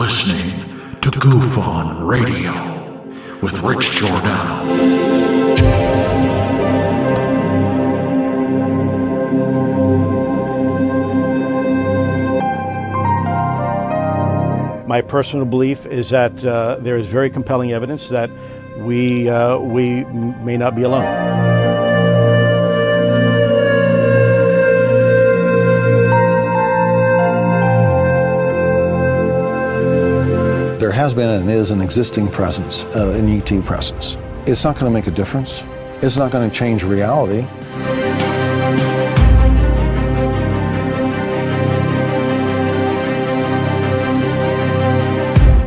listening to Goof On Radio with Rich Giordano. My personal belief is that there is very compelling evidence that we may not be alone. There has been and is an existing presence, an ET presence. It's not going to make a difference. It's not going to change reality.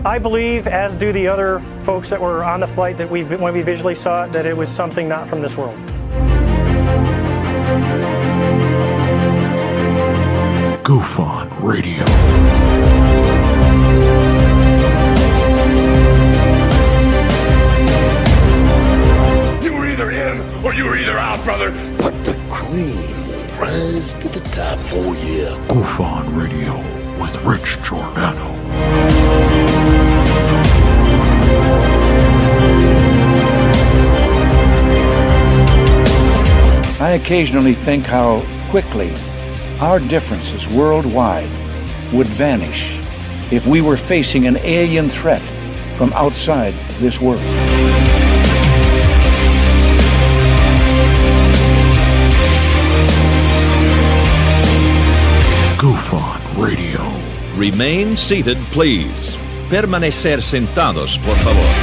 I believe, as do the other folks that were on the flight, that when we visually saw it, that it was something not from this world. Goof On Radio. Or you were either out, brother. But the cream will rise to the top. Oh, yeah. Goof On Radio with Rich Giordano. I occasionally think how quickly our differences worldwide would vanish if we were facing an alien threat from outside this world. Goof On Radio. Remain seated, please. Permanecer sentados, por favor.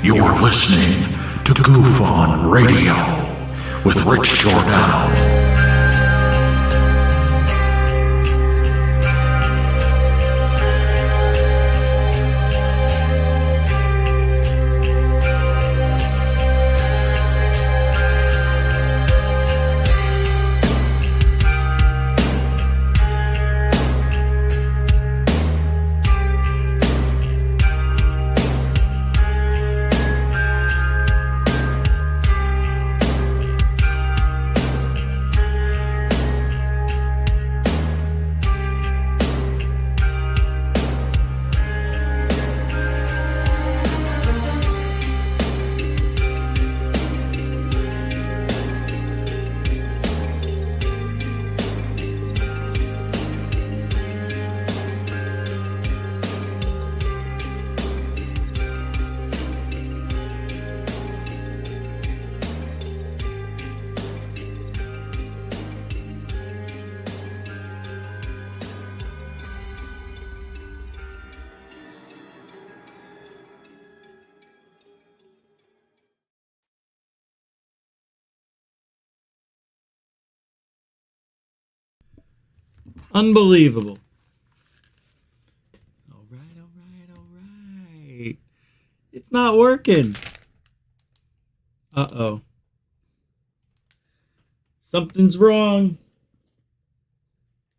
You're listening to Goof On Radio with Rich Giordano. Unbelievable. All right. It's not working. Uh-oh. Something's wrong.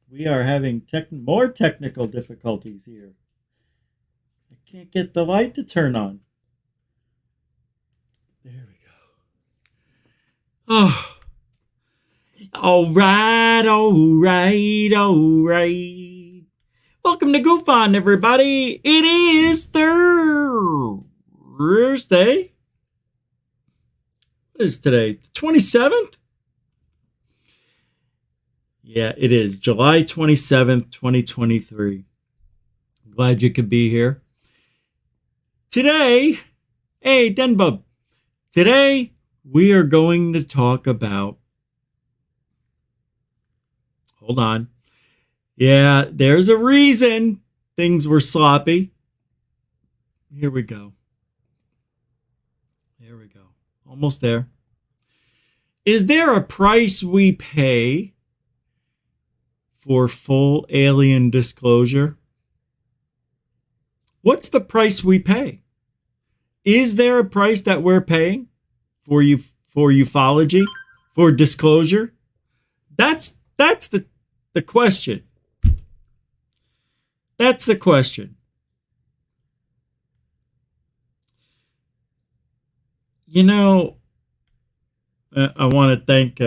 We are having more technical difficulties here. I can't get the light to turn on. There we go. Oh. All right. Welcome to Goof On, everybody. It is Thursday. What is today? The 27th? Yeah, it is. July 27th, 2023. Glad you could be here. Today, hey, Denbub. Today, we are going to talk about... Hold on. Yeah, there's a reason things were sloppy. Here we go. Almost there. Is there a price we pay for full alien disclosure? What's the price we pay? Is there a price that we're paying for ufology, for disclosure? That's the question. That's the question. You know, I want to thank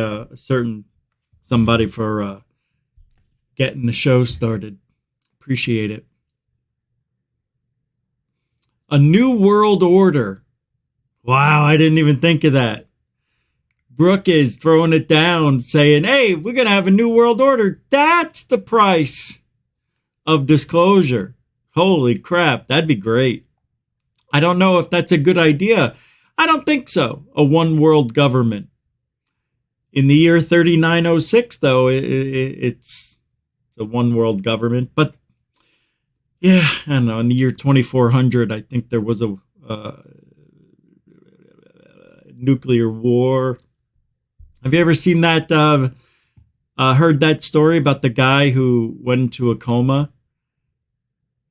somebody for getting the show started. Appreciate it. A new world order. Wow, I didn't even think of that. Brooke is throwing it down, saying, hey, we're going to have a new world order. That's the price of disclosure. Holy crap, that'd be great. I don't know if that's a good idea. I don't think so. A one world government. In the year 3906, though, it's a one world government. But yeah, I don't know. In the year 2400, I think there was a nuclear war. Have you ever seen that, heard that story about the guy who went into a coma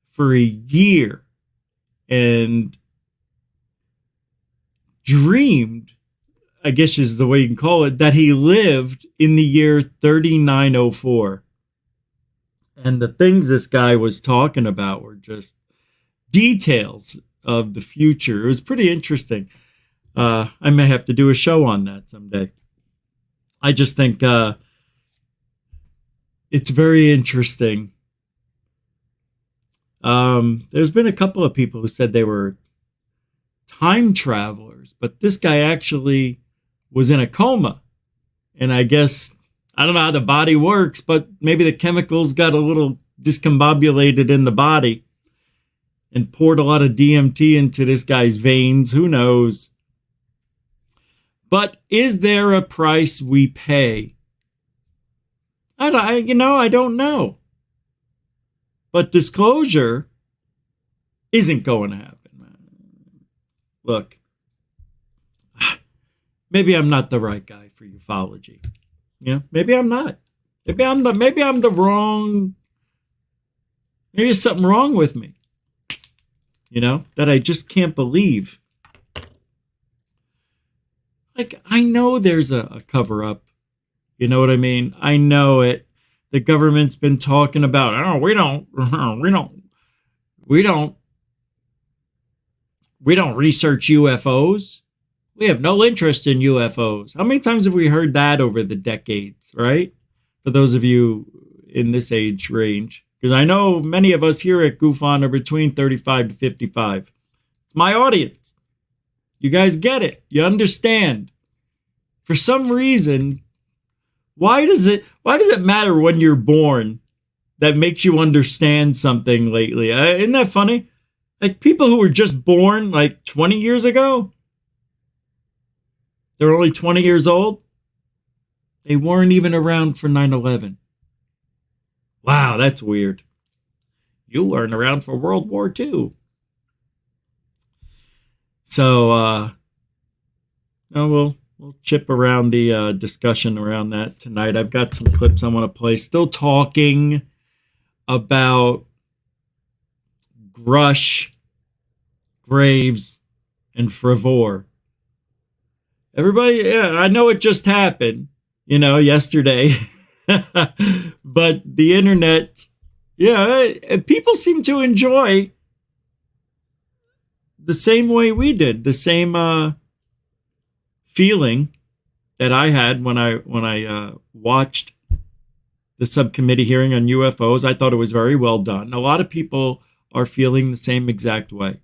for a year and dreamed, I guess is the way you can call it, that he lived in the year 3904. And the things this guy was talking about were just details of the future. It was pretty interesting. I may have to do a show on that someday. I just think it's very interesting. There's been a couple of people who said they were time travelers, but this guy actually was in a coma. And I guess, I don't know how the body works, but maybe the chemicals got a little discombobulated in the body and poured a lot of DMT into this guy's veins. Who knows? But is there a price we pay? I don't know. But disclosure isn't going to happen, man. Look, maybe I'm not the right guy for ufology. Yeah, maybe I'm not. Maybe I'm the wrong. Maybe there's something wrong with me. That I just can't believe. Like, I know there's a cover up. You know what I mean? I know it. The government's been talking about, oh, we don't research UFOs. We have no interest in UFOs. How many times have we heard that over the decades, right? For those of you in this age range. Because I know many of us here at GoofOn are between 35 to 55. It's my audience. You guys get it. You understand. For some reason, why does it matter when you're born that makes you understand something lately? Isn't that funny? Like people who were just born like 20 years ago, they're only 20 years old. They weren't even around for 9/11. Wow, that's weird. You weren't around for World War II. So, we'll chip around the discussion around that tonight. I've got some clips I want to play. Still talking about Grush, Graves, and Frevor. Everybody, yeah, I know it just happened, yesterday. But the internet, people seem to enjoy the same way we did, the same feeling that I had when I watched the subcommittee hearing on UFOs. I thought it was very well done. A lot of people are feeling the same exact way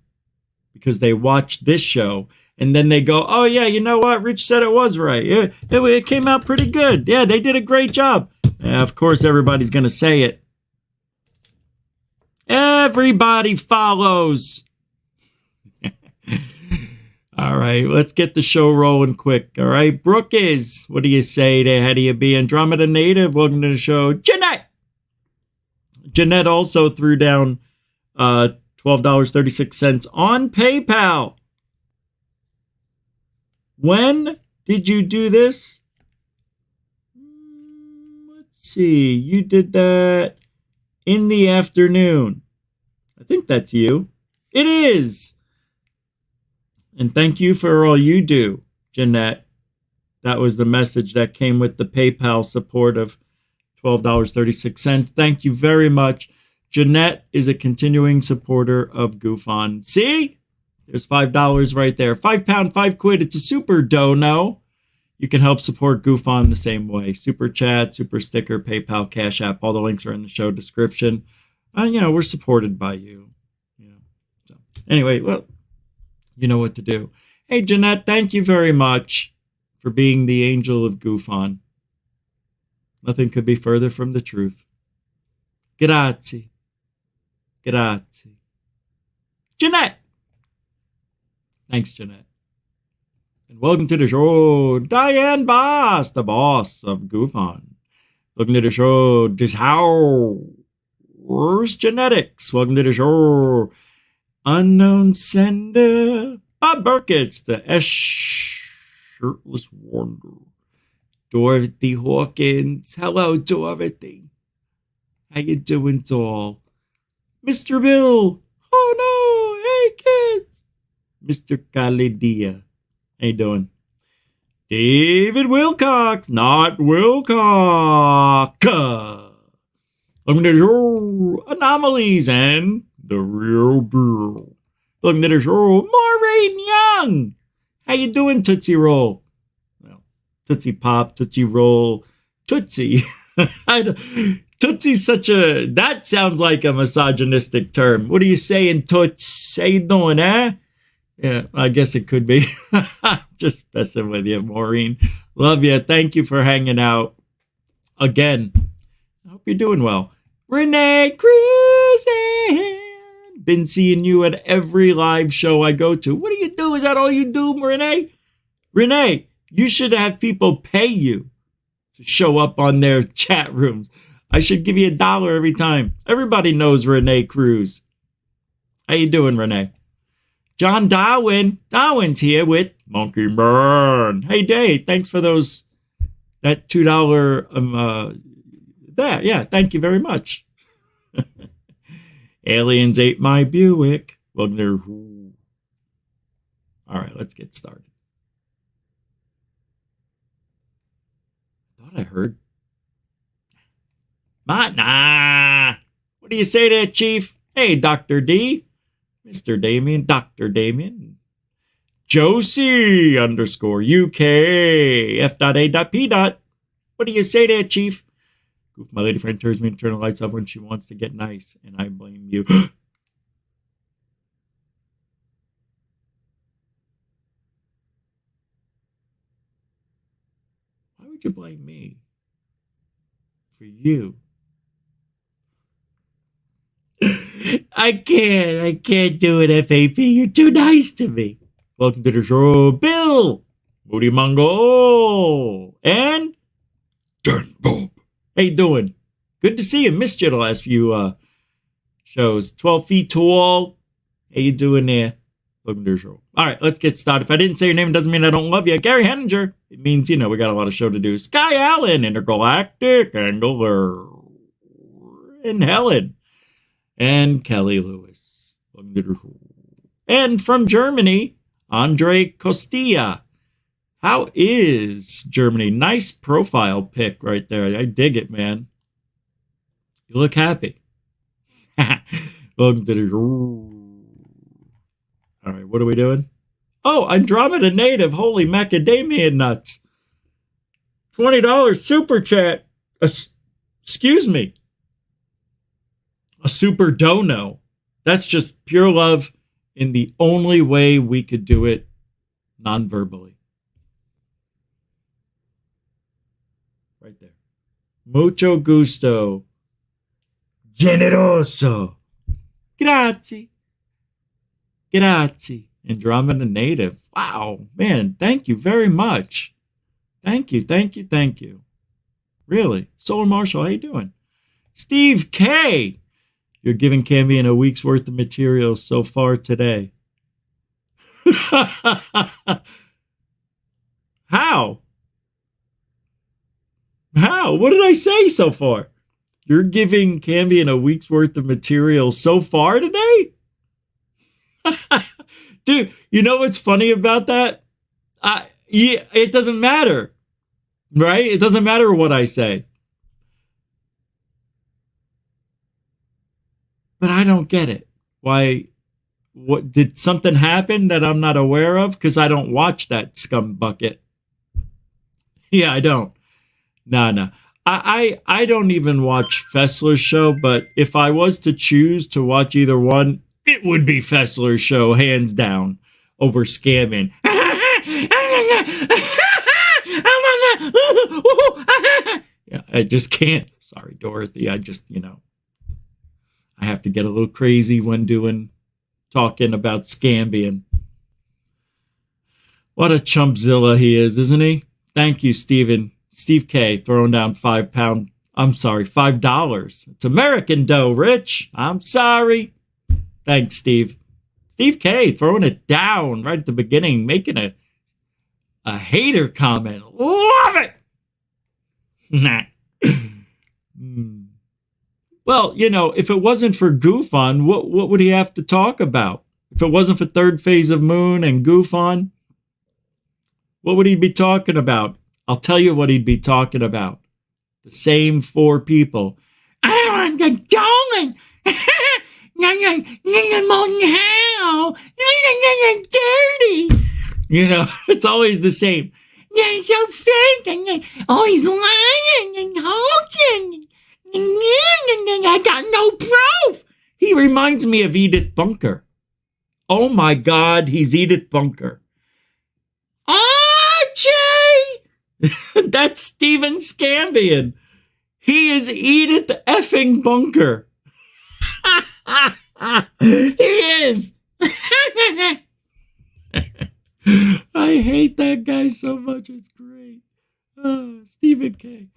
because they watched this show and then they go, oh yeah, you know what? Rich said it was right. Yeah, it came out pretty good. Yeah, they did a great job. Of course, everybody's going to say it. Everybody follows. All right, let's get the show rolling quick. All right, Brooke is, what do you say there? How do you be? Andromeda native, welcome to the show. Jeanette also threw down $12.36 on PayPal. When did you do this? Let's see, you did that in the afternoon. I think that's you. It is. And thank you for all you do, Jeanette. That was the message that came with the PayPal support of $12.36. Thank you very much. Jeanette is a continuing supporter of GoofOn. See? There's $5 right there. £5, £5. It's a super dono. You can help support Goof On the same way. Super Chat, Super Sticker, PayPal, Cash App. All the links are in the show description. We're supported by you. So, anyway, well, you know what to do. Hey, Jeanette, thank you very much for being the angel of Goof On. Nothing could be further from the truth. Grazie. Grazie. Jeanette. Thanks, Jeanette. And welcome to the show, Diane Boss, the boss of Goof On. Welcome to the show, This How's Genetics. Welcome to the show, Unknown Sender, Bob Burkett, the S Shirtless Wonder, Dorothy Hawkins. Hello, Dorothy. How you doing, doll? Mr. Bill. Oh, no. Hey, kids. Mr. Khalidia. How you doing? David Wilcox, not Wilcox. Welcome to the show, Anomalies and the Real Deal. Welcome to the show, Maureen Young. How you doing, Tootsie Roll? Well, Tootsie Pop, Tootsie Roll, Tootsie. Tootsie's that sounds like a misogynistic term. What are you saying, Toots? How you doing, eh? Yeah, I guess it could be. Just messing with you, Maureen. Love you. Thank you for hanging out again. I hope you're doing well. Renee Cruising. Been seeing you at every live show I go to. What do you do? Is that all you do, Renee? Renee, you should have people pay you to show up on their chat rooms. I should give you $1 every time. Everybody knows Renee Cruz. How you doing, Renee? John Darwin. Darwin's here with Monkey Man. Hey, Dave, thanks for that $2 yeah, thank you very much. Aliens ate my Buick. Well, all right, let's get started. I thought I heard. Nah. What do you say there, Chief? Hey, Dr. D. Mr. Damien, Dr. Damien. Josie _UK F.A.P. What do you say there, Chief? Goof, my lady friend turns me to turn the lights off when she wants to get nice, and I blame you. Why would you blame me? For you. I can't do it, FAP. You're too nice to me. Welcome to the show, Bill, Moody Mungo, and Dan Bob. How you doing? Good to see you. Missed you the last few shows. 12 feet tall. How you doing there? Welcome to the show. All right, let's get started. If I didn't say your name, it doesn't mean I don't love you. Gary Henninger. It means, we got a lot of show to do. Sky Allen, Intergalactic Angler, and Helen. And Kelly Lewis. Welcome to the show. And from Germany, Andre Costilla. How is Germany? Nice profile pic right there. I dig it, man. You look happy. Welcome to the show. All right, what are we doing? Oh, Andromeda Native. Holy macadamia nuts. $20 super chat. Excuse me. A super dono. That's just pure love in the only way we could do it non-verbally. Right there. Mucho gusto. Generoso. Grazie. Grazie. Andromeda Native. Wow, man, thank you very much. Thank you. Really. Solar Marshall, how you doing? Steve K. You're giving Cambion a week's worth of material so far today. How? What did I say so far? You're giving Cambion a week's worth of material so far today? Dude, you know what's funny about that? It doesn't matter, right? It doesn't matter what I say. But I don't get it. Why? What did something happen that I'm not aware of? Because I don't watch that scum bucket. Yeah, I don't. No. I don't even watch Fessler's show, but if I was to choose to watch either one, it would be Fessler's show, hands down, over scamming. Yeah, I just can't. Sorry, Dorothy. I just, I have to get a little crazy when talking about Scambian. What a chumpzilla he is, isn't he? Thank you, Steve K, throwing down $5. It's American dough, Rich. I'm sorry. Thanks, Steve. Steve K throwing it down right at the beginning, making a hater comment. Love it. Well, if it wasn't for Goof On, what would he have to talk about? If it wasn't for Third Phase of Moon and Goof On, what would he be talking about? I'll tell you what he'd be talking about. The same four people. I want the going. Dirty. It's always the same. You're so fake and always lying and hoaxing. I got no proof. He reminds me of Edith Bunker. Oh my God, he's Edith Bunker. Archie! That's Stephen Scambian. He is Edith effing Bunker. He is. I hate that guy so much. It's great. Stephen K.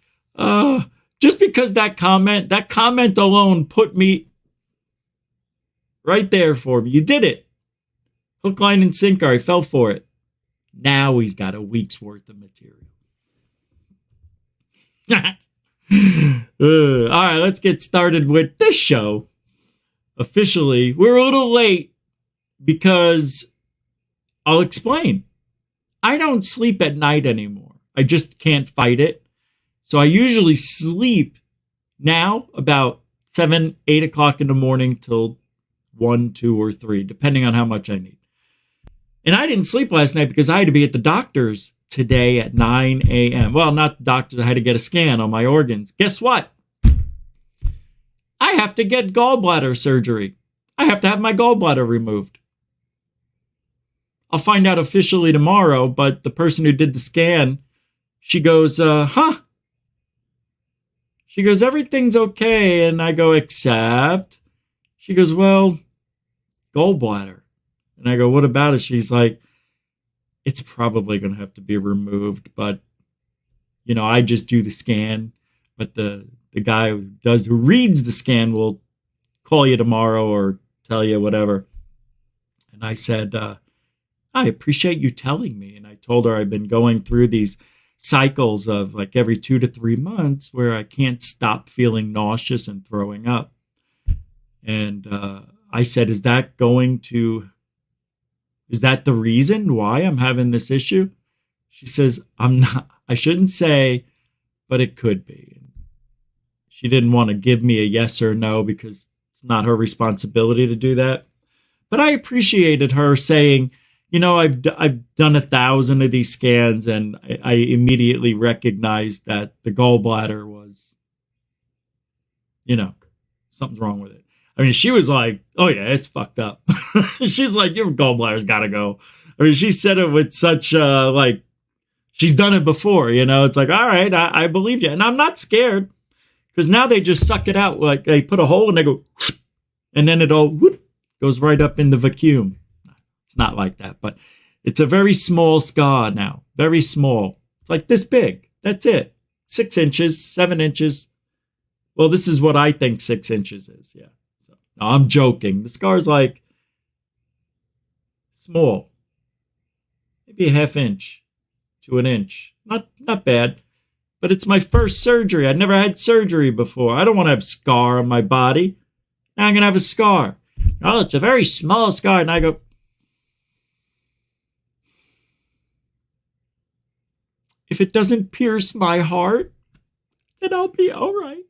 Just because that comment alone put me right there for me. You did it. Hook, line, and sinker. I fell for it. Now he's got a week's worth of material. All right, let's get started with this show. Officially, we're a little late because I'll explain. I don't sleep at night anymore. I just can't fight it. So I usually sleep now about 7, 8 o'clock in the morning till 1, 2, or 3, depending on how much I need. And I didn't sleep last night because I had to be at the doctor's today at 9 a.m. Well, not the doctor's. I had to get a scan on my organs. Guess what? I have to get gallbladder surgery. I have to have my gallbladder removed. I'll find out officially tomorrow, but the person who did the scan, she goes, She goes, everything's okay. And I go, except? She goes, well, gallbladder. And I go, what about it? She's like, it's probably going to have to be removed, but, I just do the scan. But the guy who reads the scan will call you tomorrow or tell you whatever. And I said, I appreciate you telling me. And I told her I've been going through these cycles of like every 2 to 3 months where I can't stop feeling nauseous and throwing up. And I said, is that the reason why I'm having this issue? She says, I shouldn't say, but it could be. She didn't want to give me a yes or no because it's not her responsibility to do that. But I appreciated her saying, I've done 1,000 of these scans, and I immediately recognized that the gallbladder was, something's wrong with it. I mean, she was like, oh yeah, it's fucked up. She's like, your gallbladder's got to go. I mean, she said it with such, she's done it before, it's like, all right, I believe you. And I'm not scared because now they just suck it out. Like they put a hole and they go, and then it all goes right up in the vacuum. It's not like that, but it's a very small scar now. Very small. It's like this big. That's it. 6 inches, 7 inches. Well, this is what I think 6 inches is. Yeah. So, no, I'm joking. The scar's like small. Maybe a 1/2 inch to 1 inch. Not bad. But it's my first surgery. I'd never had surgery before. I don't want to have a scar on my body. Now I'm going to have a scar. Oh, it's a very small scar. And I go, if it doesn't pierce my heart, then I'll be all right.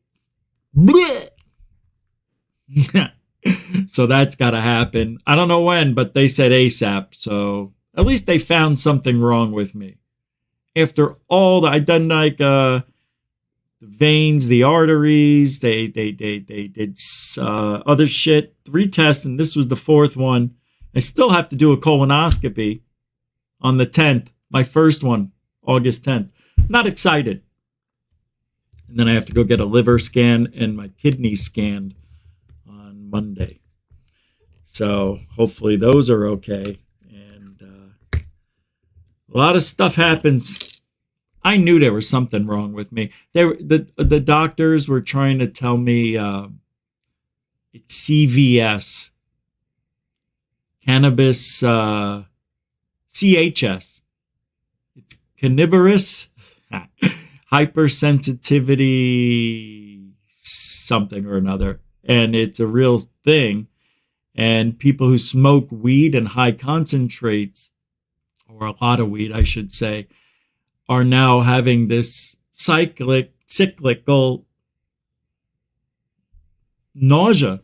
So that's got to happen. I don't know when, but they said ASAP. So at least they found something wrong with me. after all I done like the veins, the arteries, they did other shit, 3 tests, and this was the 4th one. I still have to do a colonoscopy on the 10th, my first one, August 10th. Not excited. And then I have to go get a liver scan and my kidney scanned on Monday. So hopefully those are okay. And a lot of stuff happens. I knew there was something wrong with me. The doctors were trying to tell me it's CVS, cannabis, CHS. It's carnivorous, hypersensitivity, something or another. And it's a real thing. And people who smoke weed in high concentrates, or a lot of weed, I should say, are now having this cyclical nausea.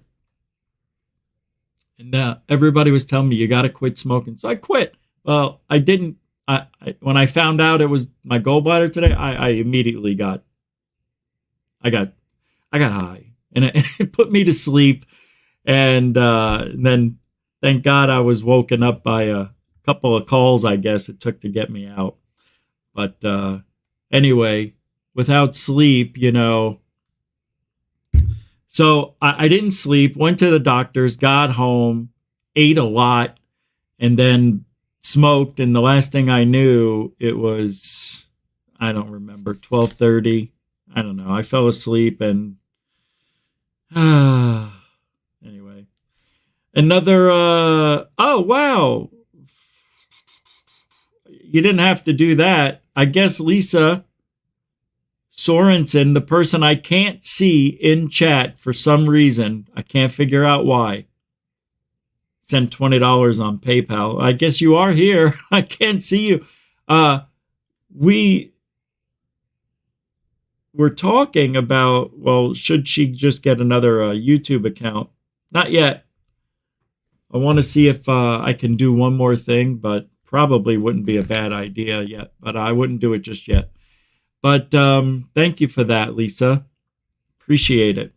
And everybody was telling me, you got to quit smoking. So I quit. Well, I didn't. When I found out it was my gallbladder today, I immediately got high. And it put me to sleep. And then, thank God, I was woken up by a couple of calls, I guess, it took to get me out. But anyway, without sleep, so I didn't sleep, went to the doctors, got home, ate a lot, and then smoked. And the last thing I knew, it was, I don't remember, 12:30. I don't know. I fell asleep and anyway. Another, oh, wow. You didn't have to do that. I guess Lisa Sorensen, the person I can't see in chat for some reason, I can't figure out why, sent $20 on PayPal. I guess you are here. I can't see you. We were talking about, well, should she just get another YouTube account? Not yet. I want to see if I can do one more thing, but probably wouldn't be a bad idea yet, but I wouldn't do it just yet. But thank you for that, Lisa. Appreciate it.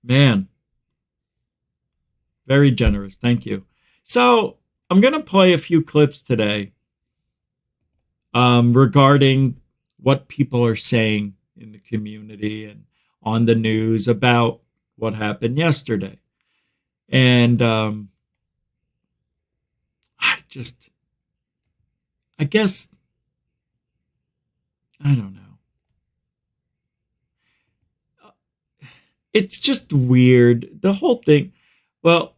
Man, very generous. Thank you. So I'm going to play a few clips today regarding what people are saying in the community and on the news about what happened yesterday. And I guess, I don't know. It's just weird. The whole thing. Well,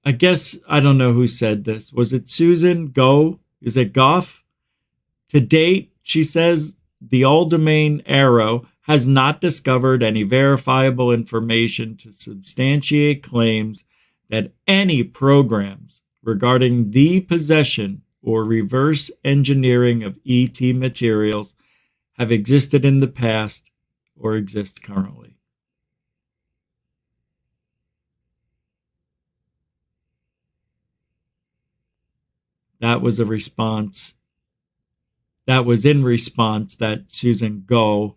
I guess, I don't know who said this. Was it Susan Go? Is it Goff? To date, she says, the all-domain Arrow has not discovered any verifiable information to substantiate claims that any programs regarding the possession or reverse engineering of ET materials have existed in the past or exist currently. That was a response. That was in response that Susan Goff,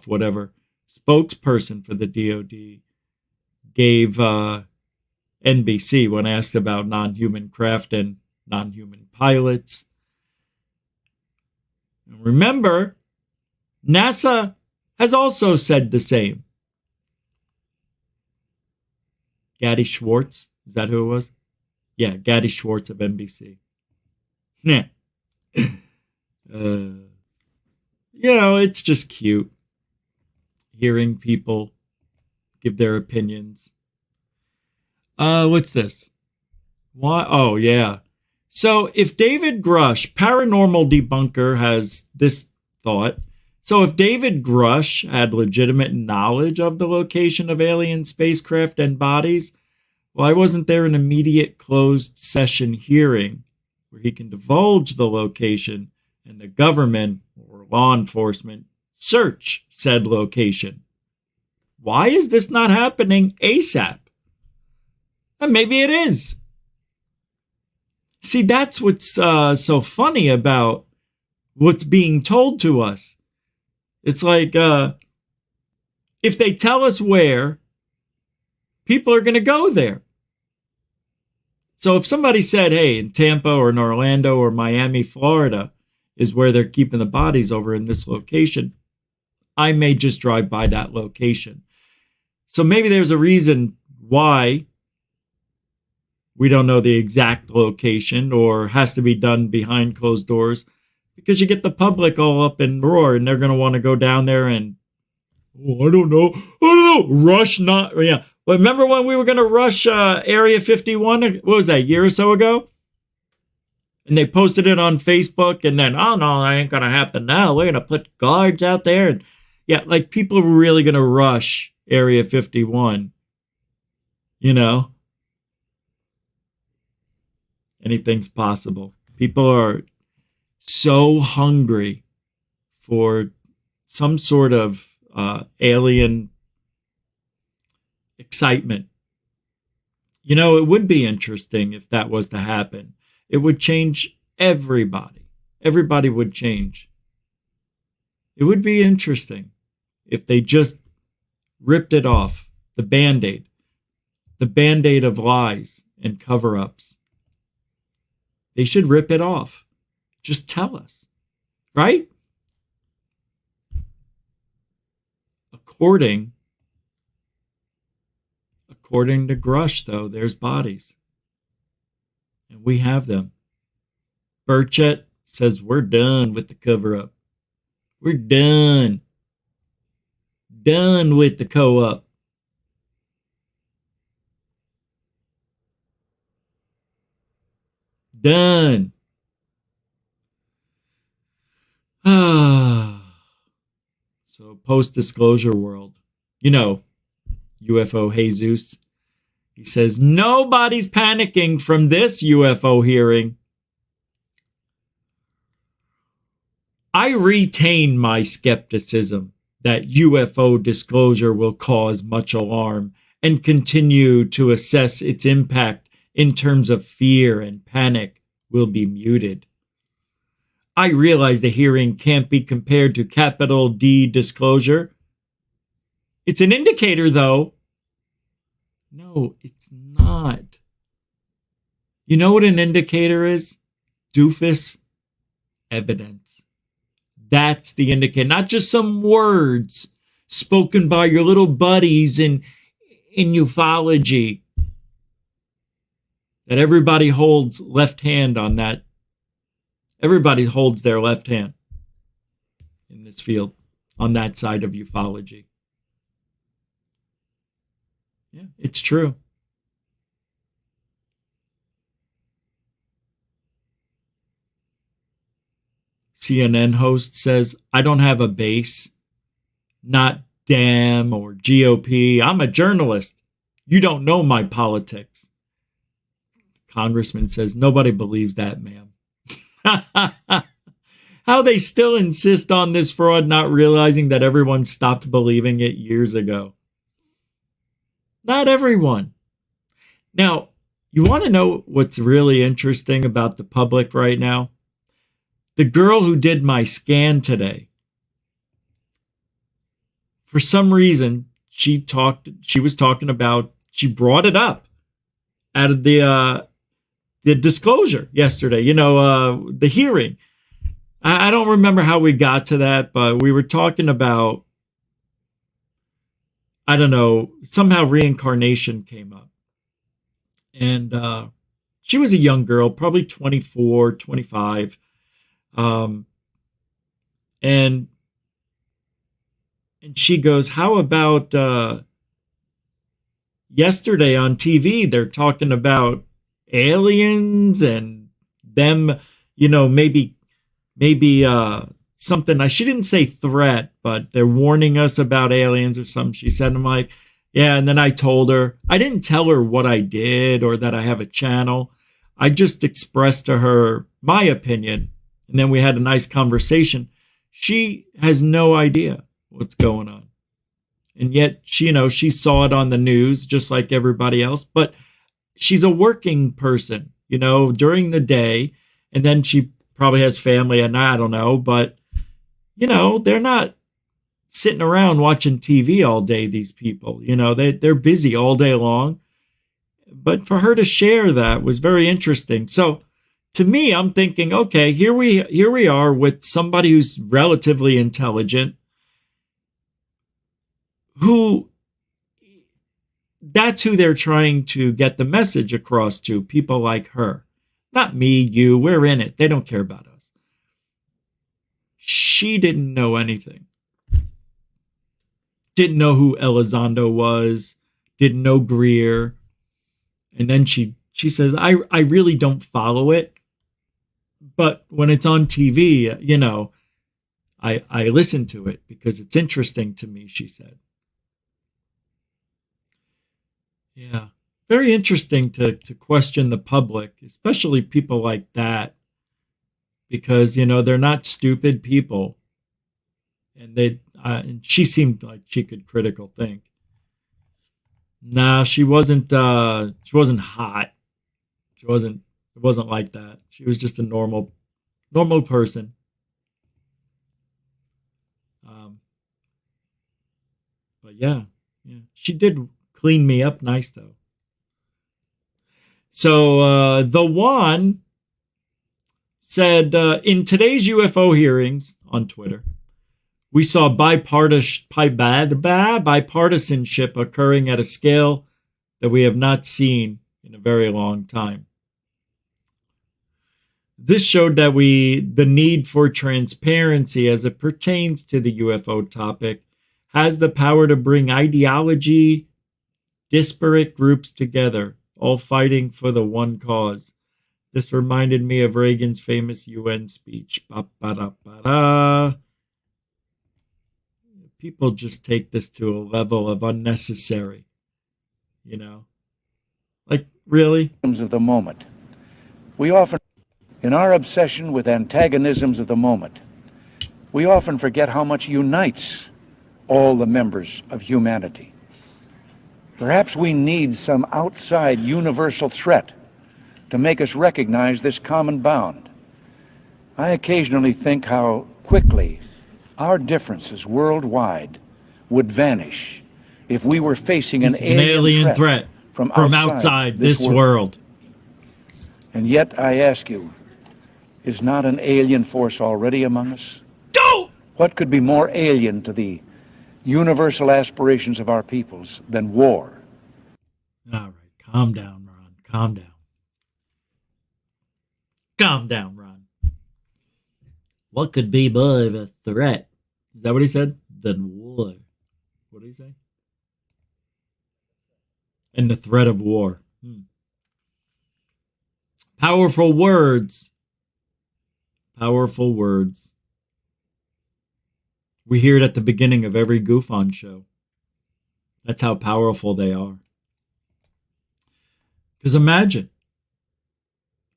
whatever, spokesperson for the DOD, gave NBC when asked about non-human craft and non-human pilots. And remember, NASA has also said the same. Gadi Schwartz, is that who it was? Yeah, Gadi Schwartz of NBC. Yeah. It's just cute hearing people give their opinions. What's this? Why? Oh, yeah. So if David Grush, paranormal debunker, has this thought. So if David Grush had legitimate knowledge of the location of alien spacecraft and bodies, why wasn't there an immediate closed session hearing where he can divulge the location and the government or law enforcement search said location? Why is this not happening ASAP? And maybe it is. See, that's what's so funny about what's being told to us. It's like, if they tell us where, people are going to go there. So if somebody said, hey, in Tampa or in Orlando or Miami, Florida is where they're keeping the bodies over in this location, I may just drive by that location. So maybe there's a reason why we don't know the exact location or has to be done behind closed doors, because you get the public all up in roar and they're going to want to go down there and, I don't know, rush not, yeah. But remember when we were going to rush Area 51, what was that, a year or so ago? And they posted it on Facebook, and then, oh no, that ain't going to happen now. We're going to put guards out there. And yeah, like people are really going to rush Area 51, you know? Anything's possible. People are so hungry for some sort of alien excitement. You know, it would be interesting if that was to happen. It would change everybody. Everybody would change. It would be interesting if they just ripped it off, the Band-Aid of lies and cover-ups. They should rip it off. Just tell us, right? According to Grush, though, there's bodies. And we have them. Burchett says we're done with the cover-up. We're done. Done with the co-op. Done. So post-disclosure world. You know, UFO Jesus. He says, nobody's panicking from this UFO hearing. I retain my skepticism that UFO disclosure will cause much alarm and continue to assess its impact in terms of fear and panic will be muted. I realize the hearing can't be compared to capital D disclosure. It's an indicator, though. No, it's not. You know what an indicator is? Doofus. Evidence. That's the indicator. Not just some words spoken by your little buddies in ufology. That everybody holds left hand on that. Everybody holds their left hand in this field on that side of ufology. Yeah, it's true. CNN host says, I don't have a base, not DAM or GOP. I'm a journalist. You don't know my politics. Congressman says, nobody believes that, ma'am. How they still insist on this fraud, not realizing that everyone stopped believing it years ago. Not everyone. Now, you want to know what's really interesting about the public right now? The girl who did my scan today, for some reason, she brought it up out of the disclosure yesterday, the hearing. I don't remember how we got to that, but we were talking about, I don't know, somehow reincarnation came up. And she was a young girl, probably 24, 25. And she goes, how about yesterday on TV, they're talking about aliens and them, maybe something. She didn't say threat, but they're warning us about aliens or something. She said, I'm like, yeah. And then I told her, I didn't tell her what I did or that I have a channel. I just expressed to her my opinion. And then we had a nice conversation. She has no idea what's going on. And yet, she saw it on the news just like everybody else. But she's a working person, during the day, and then she probably has family and I don't know, but they're not sitting around watching TV all day, these people. They're busy all day long. But for her to share that was very interesting. So to me, I'm thinking, okay, here we are with somebody who's relatively intelligent, who that's who they're trying to get the message across to, people like her. Not me, you, we're in it. They don't care about us. She didn't know anything. Didn't know who Elizondo was. Didn't know Greer. And then she says, I really don't follow it. But when it's on TV, I listen to it because it's interesting to me, she said. Yeah. Very interesting to question the public, especially people like that, because, they're not stupid people. And and she seemed like she could critical think. Nah, she wasn't hot. It wasn't like that. She was just a normal person. But yeah. She did clean me up nice though. So the one said, in today's UFO hearings on Twitter, we saw bipartisanship occurring at a scale that we have not seen in a very long time. This showed that the need for transparency as it pertains to the UFO topic has the power to bring ideology, disparate groups together, all fighting for the one cause. This reminded me of Reagan's famous UN speech. Ba-ba-da-ba-da. People just take this to a level of unnecessary, Like, really? Of the moment. We often, in our obsession with antagonisms of the moment, we often forget how much unites all the members of humanity. Perhaps we need some outside universal threat to make us recognize this common bound. I occasionally think how quickly our differences worldwide would vanish if we were facing an alien threat from outside this world. And yet, I ask you, is not an alien force already among us? Don't! What could be more alien to the universal aspirations of our peoples than war? All right, calm down, Ron. Calm down. Calm down, Ron. What could be more of a threat? Is that what he said? Than war. What did he say? And the threat of war. Powerful words. Powerful words. We hear it at the beginning of every Goof On show. That's how powerful they are. Because imagine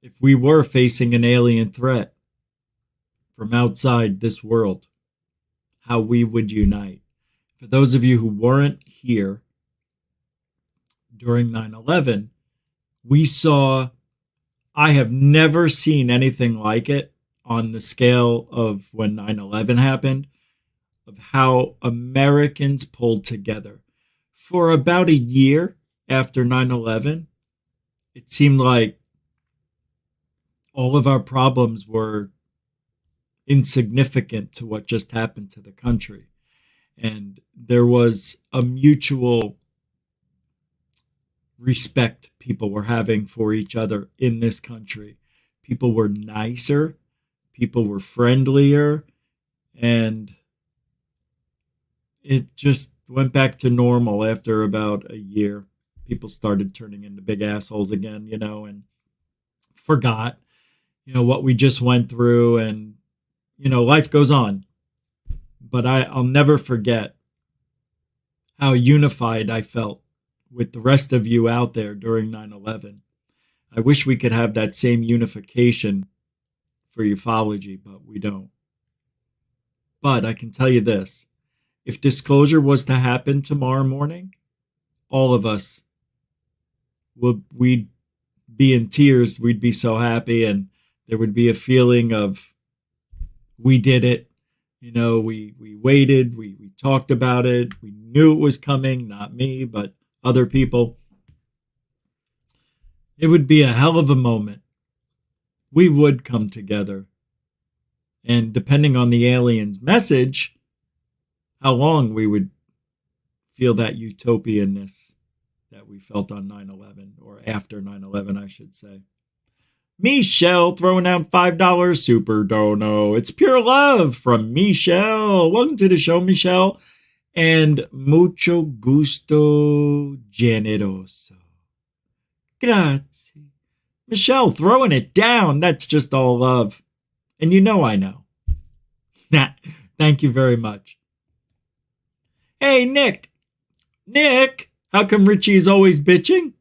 if we were facing an alien threat from outside this world, how we would unite. For those of you who weren't here during 9/11, we saw, I have never seen anything like it on the scale of when 9/11 happened, of how Americans pulled together. For about a year after 9/11, it seemed like all of our problems were insignificant to what just happened to the country. And there was a mutual respect people were having for each other in this country. People were nicer, people were friendlier, and it just went back to normal after about a year. People started turning into big assholes again, and forgot, what we just went through, and, life goes on. But I'll never forget how unified I felt with the rest of you out there during 9/11. I wish we could have that same unification for ufology, but we don't. But I can tell you this. If disclosure was to happen tomorrow morning, all of us we'd be in tears. We'd be so happy, and there would be a feeling of we did it. You know, we waited, we talked about it, we knew it was coming, not me, but other people. It would be a hell of a moment. We would come together. And depending on the alien's message, how long we would feel that utopianness that we felt on 9/11, or after 9/11, I should say. Michelle throwing down $5 super dono. It's pure love from Michelle. Welcome to the show, Michelle. And mucho gusto generoso. Grazie. Michelle throwing it down. That's just all love. And you know I know. Thank you very much. Hey, Nick. Nick, how come Richie is always bitching?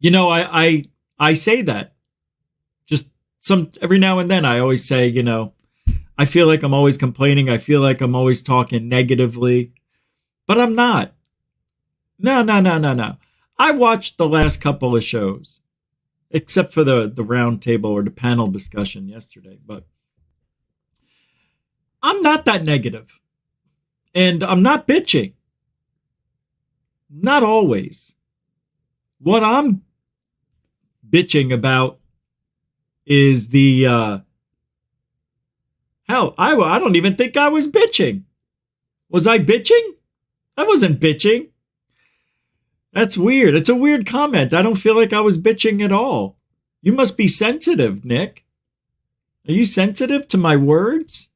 You know, I say that. Just every now and then I always say, you know, I feel like I'm always complaining. I feel like I'm always talking negatively. But I'm not. No. I watched the last couple of shows, except for the round table or the panel discussion yesterday. But I'm not that negative. And I'm not bitching. Not always. What I'm bitching about is the hell, I don't even think I was bitching. Was I bitching? I wasn't bitching. That's weird. It's a weird comment. I don't feel like I was bitching at all. You must be sensitive, Nick. Are you sensitive to my words?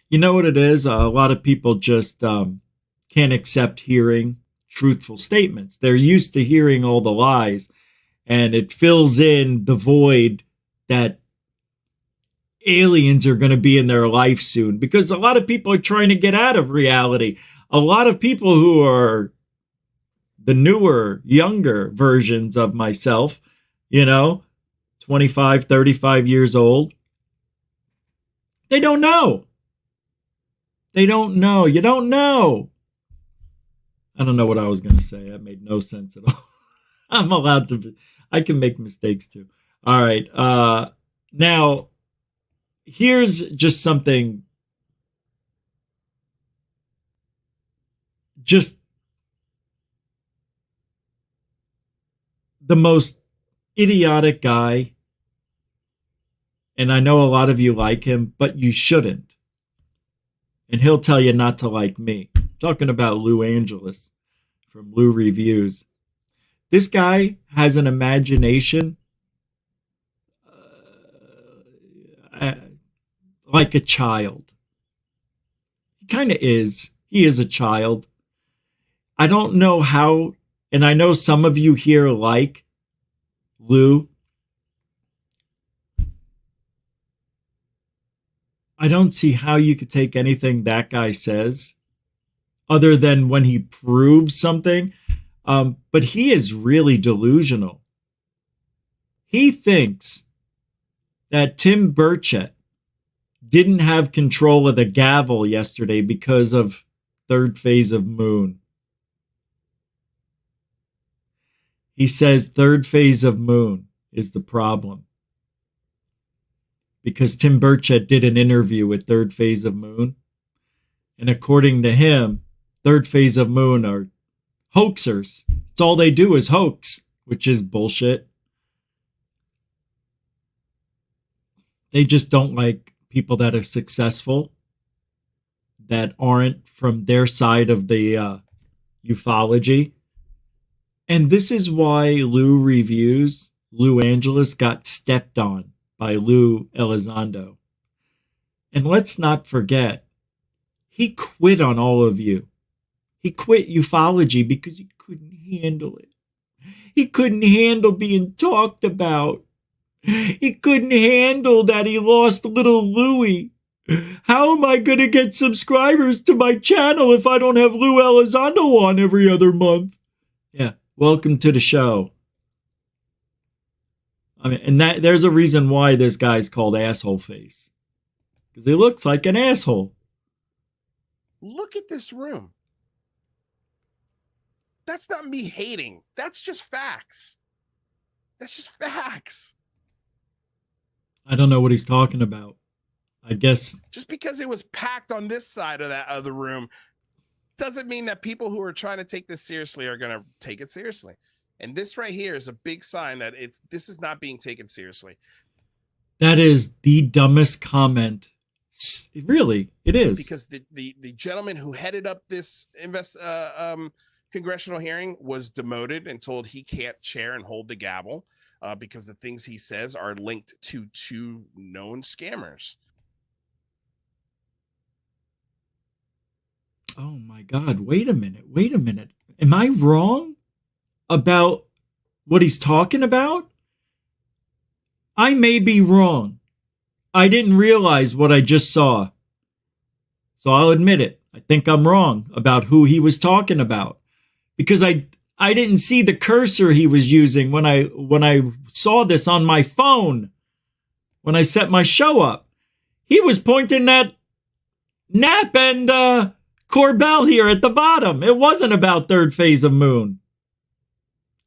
You know what it is? A lot of people just can't accept hearing truthful statements. They're used to hearing all the lies, and it fills in the void that aliens are going to be in their life soon, because a lot of people are trying to get out of reality. A lot of people who are the newer, younger versions of myself, you know, 25, 35 years old, they don't know. They don't know. You don't know. I don't know what I was going to say. That made no sense at all. I'm allowed to, I can make mistakes too. All right. Now, here's just something, just the most idiotic guy. And I know a lot of you like him, but you shouldn't. And he'll tell you not to like me. I'm talking about Lou Angeles from Lou Reviews. This guy has an imagination like a child. He kind of is. He is a child. I don't know how, and I know some of you here like Lou. I don't see how you could take anything that guy says other than when he proves something. But he is really delusional. He thinks that Tim Burchett didn't have control of the gavel yesterday because of third phase of moon. He says third phase of moon is the problem. Because Tim Burchett did an interview with third phase of moon. And according to him, third phase of moon are hoaxers. It's all they do is hoax, which is bullshit. They just don't like people that are successful, that aren't from their side of the ufology. And this is why Lou Reviews, Lou Angeles, got stepped on by Lou Elizondo. And let's not forget, he quit on all of you. He quit ufology because he couldn't handle it. He couldn't handle being talked about. He couldn't handle that he lost little Louie. How am I going to get subscribers to my channel if I don't have Lou Elizondo on every other month? Yeah, welcome to the show. I mean, and there's a reason why this guy's called Asshole Face. Because he looks like an asshole. Look at this room. That's not me hating. That's just facts. That's just facts. I don't know what he's talking about. I guess just because it was packed on this side of that other room doesn't mean that people who are trying to take this seriously are going to take it seriously. And this right here is a big sign that this is not being taken seriously. That is the dumbest comment. Really, it is. Because the gentleman who headed up this congressional hearing was demoted and told he can't chair and hold the gavel because the things he says are linked to two known scammers. Oh my God, wait a minute. Am I wrong about what he's talking about? I may be wrong. I didn't realize what I just saw. So I'll admit it. I think I'm wrong about who he was talking about. Because I didn't see the cursor he was using when I saw this on my phone. When I set my show up. He was pointing at Knapp and Corbell here at the bottom. It wasn't about third phase of moon.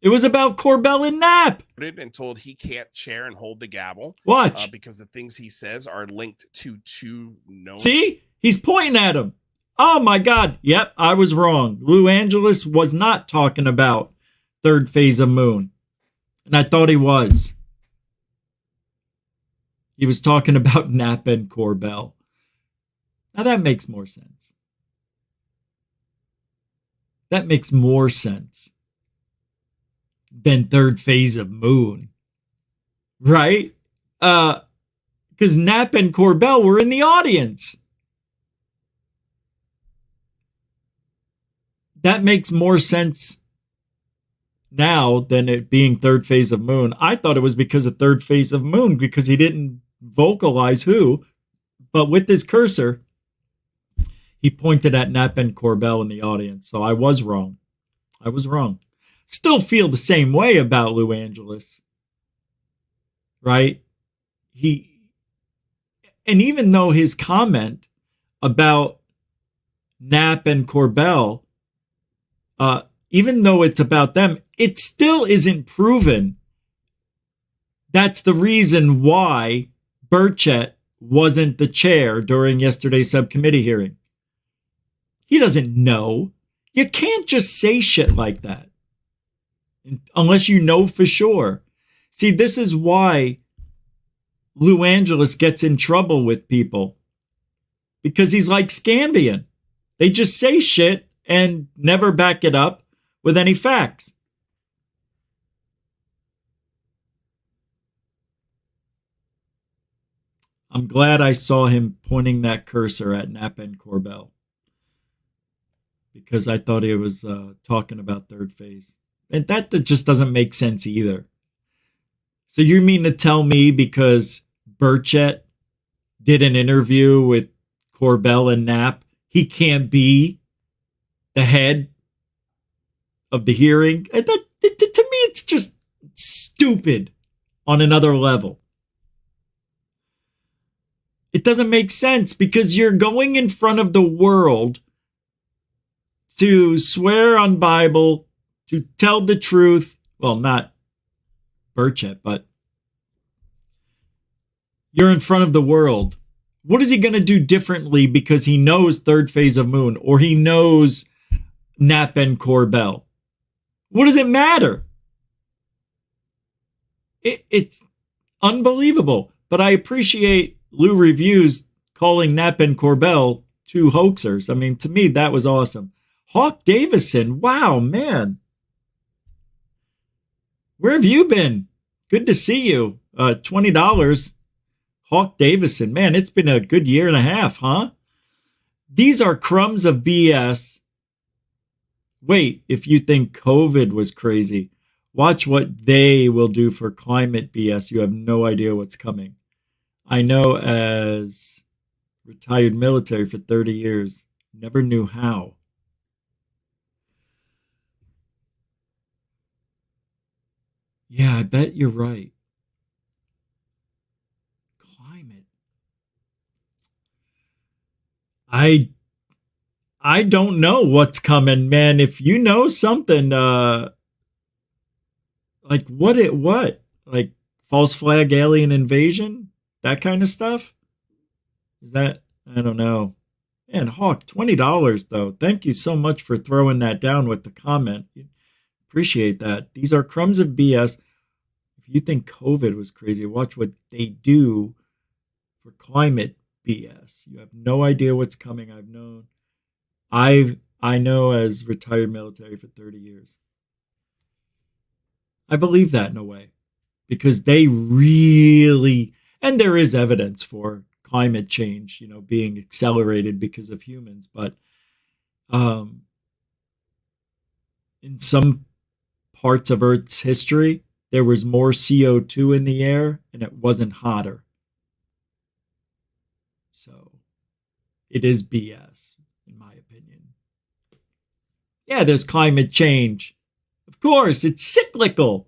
It was about Corbell and Knapp. And told he can't chair and hold the gavel. Watch. Because the things he says are linked to two known. See? He's pointing at him. Oh my God. Yep, I was wrong. Lou Angeles was not talking about third phase of moon. And I thought he was. He was talking about Knapp and Corbell. Now that makes more sense. That makes more sense than third phase of moon. Right? Because Knapp and Corbell were in the audience. That makes more sense now than it being third phase of moon. I thought it was because of third phase of moon because he didn't vocalize who. But with his cursor, he pointed at Knapp and Corbell in the audience. So I was wrong. Still feel the same way about Lou Angeles. Right? And even though his comment about Knapp and Corbell, even though it's about them, it still isn't proven that's the reason why Burchett wasn't the chair during yesterday's subcommittee hearing. He doesn't know. You can't just say shit like that unless you know for sure. See, this is why Lou Angeles gets in trouble with people. Because he's like Scambian. They just say shit and never back it up with any facts. I'm glad I saw him pointing that cursor at Knapp and Corbell. Because I thought he was talking about third phase. And that just doesn't make sense either. So you mean to tell me because Burchett did an interview with Corbell and Knapp, he can't be the head of the hearing? To me, it's just stupid on another level. It doesn't make sense because you're going in front of the world to swear on Bible, to tell the truth. Well, not Burchett, but you're in front of the world. What is he going to do differently because he knows third phase of moon or he knows Knapp and Corbell? What does it matter? It's unbelievable. But I appreciate Lou Reviews calling Knapp and Corbell two hoaxers. I mean, to me, that was awesome. Hawk Davison, wow, man. Where have you been? Good to see you. $20. Hawk Davison, man, it's been a good year and a half, huh? These are crumbs of BS. Wait, if you think COVID was crazy, watch what they will do for climate BS. You have no idea what's coming. I know as retired military for 30 years, never knew how. Yeah, I bet you're right. Climate. I don't know what's coming, man. If you know something, like what? Like false flag alien invasion? That kind of stuff? Is that, I don't know. Man, Hawk, $20 though. Thank you so much for throwing that down with the comment. Appreciate that. These are crumbs of BS. If you think COVID was crazy, watch what they do for climate BS. You have no idea what's coming. I know as retired military for 30 years. I believe that in a way because they really, and there is evidence for climate change, being accelerated because of humans, but in some parts of Earth's history, there was more CO2 in the air and it wasn't hotter. So it is BS, in my opinion. Yeah, there's climate change. Of course, it's cyclical.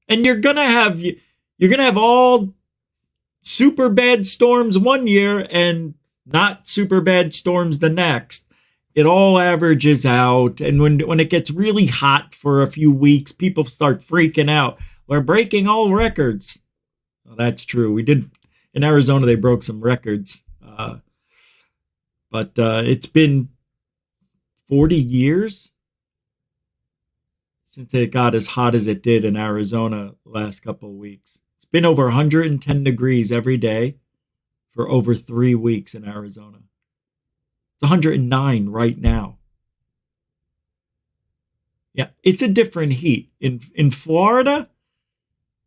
And you're gonna have all super bad storms one year and not super bad storms the next. It all averages out. And when it gets really hot for a few weeks, people start freaking out. We're breaking all records. Well, that's true. We did in Arizona, they broke some records. But it's been 40 years since it got as hot as it did in Arizona the last couple of weeks. It's been over 110 degrees every day for over 3 weeks in Arizona. It's 109 right now. Yeah, it's a different heat. In Florida,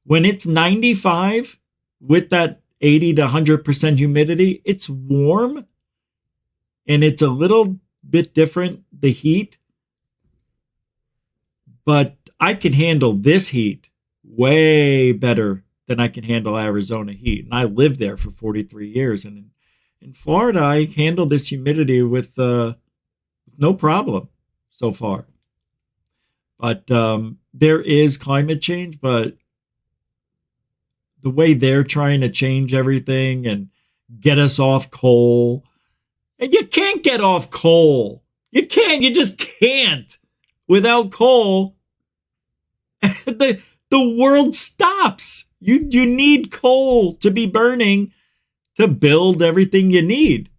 when it's 95 with that 80 to 100% humidity, it's warm and it's a little bit different, the heat. But I can handle this heat way better than I can handle Arizona heat. And I lived there for 43 years. And in Florida, I handled this humidity with no problem so far. But there is climate change, but the way they're trying to change everything and get us off coal, and you can't get off coal. You just can't. Without coal, the world stops. You need coal to be burning to build everything you need.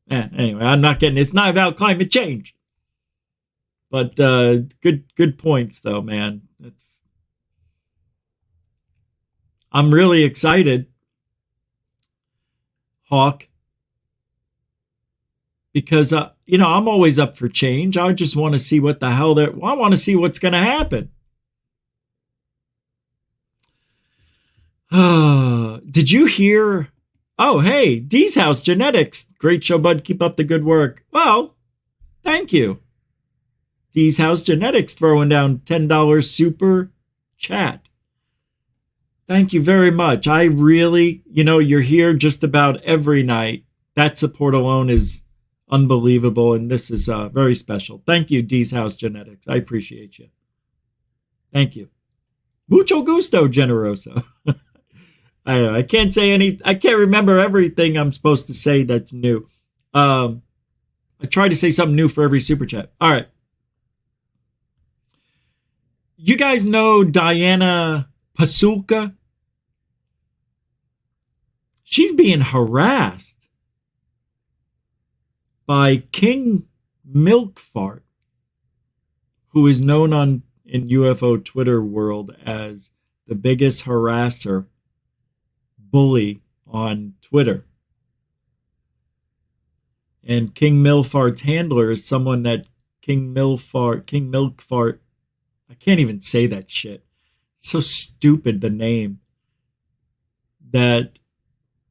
Anyway, it's not about climate change. But good points though, man. I'm really excited, Hawk, because I'm always up for change. I just want to see what the hell I want to see what's going to happen. Did you hear? Oh, hey, D's House Genetics. Great show, bud. Keep up the good work. Well, thank you. D's House Genetics throwing down $10 super chat. Thank you very much. I really, you're here just about every night. That support alone is unbelievable, and this is very special. Thank you, D's House Genetics. I appreciate you. Thank you. Mucho gusto, generoso. I don't know. I can't remember everything I'm supposed to say that's new. I try to say something new for every super chat. All right. You guys know Diana Pasulka? She's being harassed by King Milkfart, who is known in UFO Twitter world as the biggest harasser, bully on Twitter. And King Milfart's handler is someone that King Milkfart, I can't even say that shit. It's so stupid, the name. That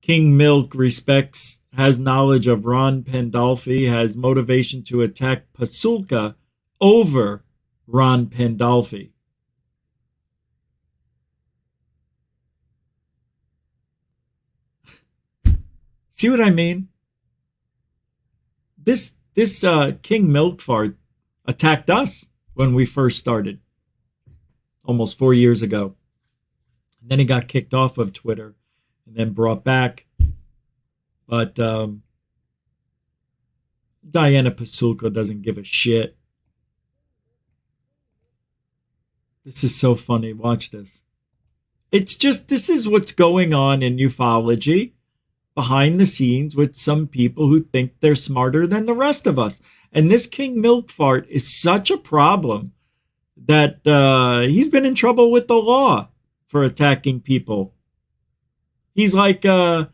King Milk respects, has knowledge of Ron Pandolfi, has motivation to attack Pasulka over Ron Pandolfi. See what I mean? This King Milkfart attacked us when we first started, almost 4 years ago. And then he got kicked off of Twitter and then brought back. But Diana Pasulka doesn't give a shit. This is so funny. Watch this. It's just, this is what's going on in ufology behind the scenes with some people who think they're smarter than the rest of us. And this King Milkfart is such a problem that he's been in trouble with the law for attacking people. He's like, I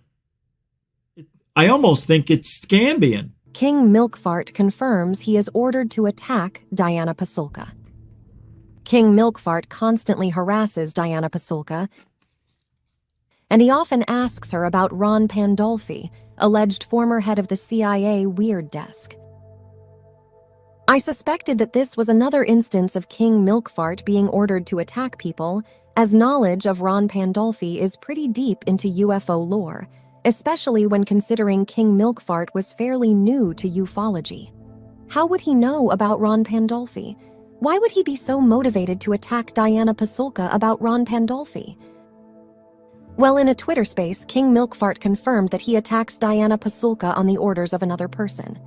almost think it's Scambian. King Milkfart confirms he is ordered to attack Diana Pasulka. King Milkfart constantly harasses Diana Pasulka, and he often asks her about Ron Pandolfi, alleged former head of the CIA Weird Desk. I suspected that this was another instance of King Milkfart being ordered to attack people, as knowledge of Ron Pandolfi is pretty deep into UFO lore, especially when considering King Milkfart was fairly new to ufology. How would he know about Ron Pandolfi? Why would he be so motivated to attack Diana Pasulka about Ron Pandolfi? Well, in a Twitter space, King Milkfart confirmed that he attacks Diana Pasulka on the orders of another person.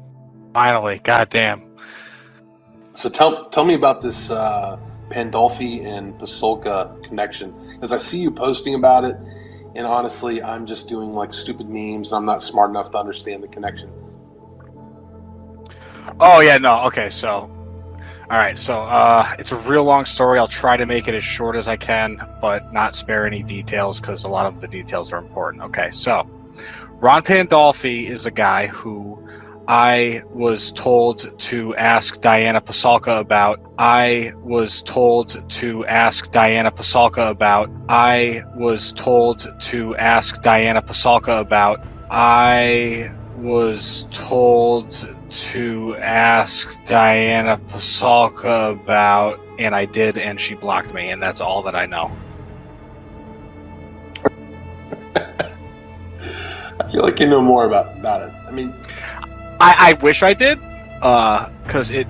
Finally, goddamn. So tell me about this Pandolfi and Pasulka connection, because I see you posting about it, and honestly, I'm just doing like stupid memes, and I'm not smart enough to understand the connection. Oh yeah, no, okay, so all right, so it's a real long story. I'll try to make it as short as I can, but not spare any details because a lot of the details are important. Okay, so Ron Pandolfi is a guy who I was told to ask Diana Pasulka about. I was told to ask Diana Pasulka about. I was told to ask Diana Pasulka about. I was told to ask Diana Pasulka about, and I did, and she blocked me, and that's all that I know. I feel like you know more about it. I mean, I wish I did, because it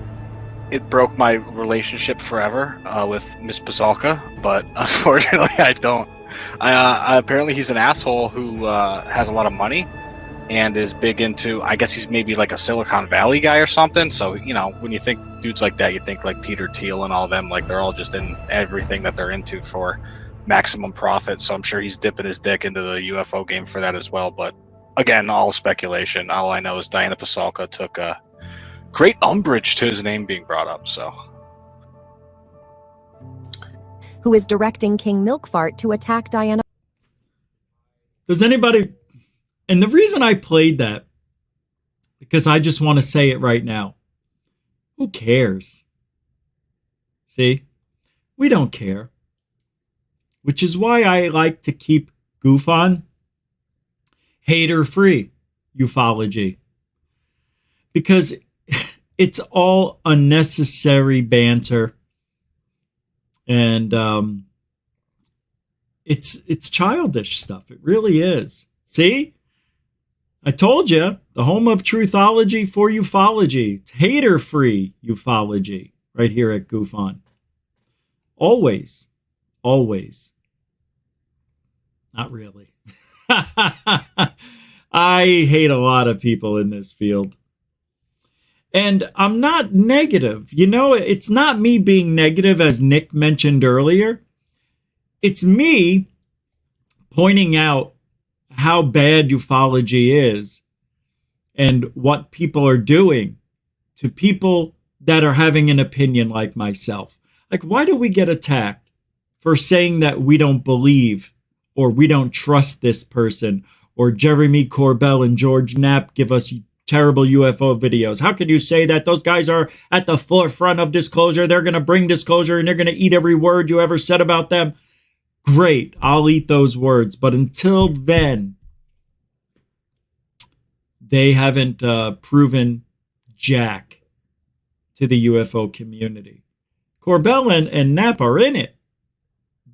broke my relationship forever with Miss Pasulka, but unfortunately I don't. Apparently he's an asshole who has a lot of money and is big into, I guess he's maybe like a Silicon Valley guy or something. So, you know, when you think dudes like that, you think like Peter Thiel and all them, like they're all just in everything that they're into for maximum profit. So I'm sure he's dipping his dick into the UFO game for that as well. But again, all speculation. All I know is Diana Pasulka took a great umbrage to his name being brought up. So, who is directing King Milkfart to attack Diana? Does anybody... And the reason I played that, because I just want to say it right now. Who cares? See? We don't care. Which is why I like to keep Goof on hater-free ufology. Because it's all unnecessary banter. And it's childish stuff. It really is. See? I told you, the home of truthology for ufology. It's hater-free ufology right here at Goof On. Always. Always. Not really. I hate a lot of people in this field. And I'm not negative. You know, it's not me being negative, as Nick mentioned earlier. It's me pointing out how bad ufology is and what people are doing to people that are having an opinion like myself. Like, why do we get attacked for saying that we don't believe or we don't trust this person, or Jeremy Corbell and George Knapp give us terrible UFO videos? How can you say that? Those guys are at the forefront of disclosure. They're going to bring disclosure and they're going to eat every word you ever said about them. Great, I'll eat those words. But until then, they haven't proven jack to the UFO community. Corbell and Knapp are in it.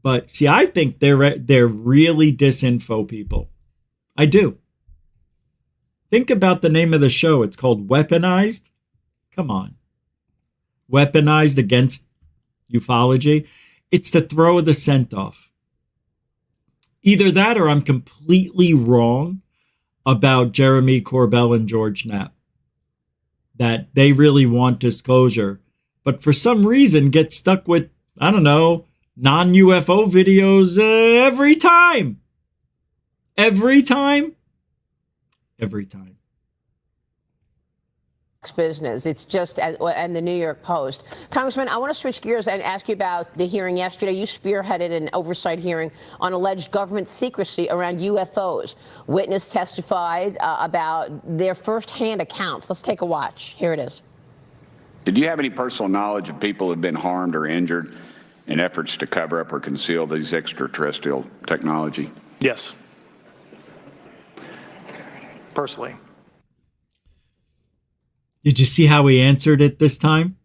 But see, I think they're really disinfo people. I do. Think about the name of the show. It's called Weaponized. Come on. Weaponized against ufology. It's to throw the scent off. Either that or I'm completely wrong about Jeremy Corbell and George Knapp. that they really want disclosure, but for some reason get stuck with, I don't know, non-UFO videos every time. Every time. Business. It's just, and the New York Post. Congressman, I want to switch gears and ask you about the hearing yesterday. You spearheaded an oversight hearing on alleged government secrecy around UFOs. Witness testified about their firsthand accounts. Let's take a watch. Here it is. Did you have any personal knowledge of people who have been harmed or injured in efforts to cover up or conceal these extraterrestrial technology? Yes. Personally. Did you see how he answered it this time?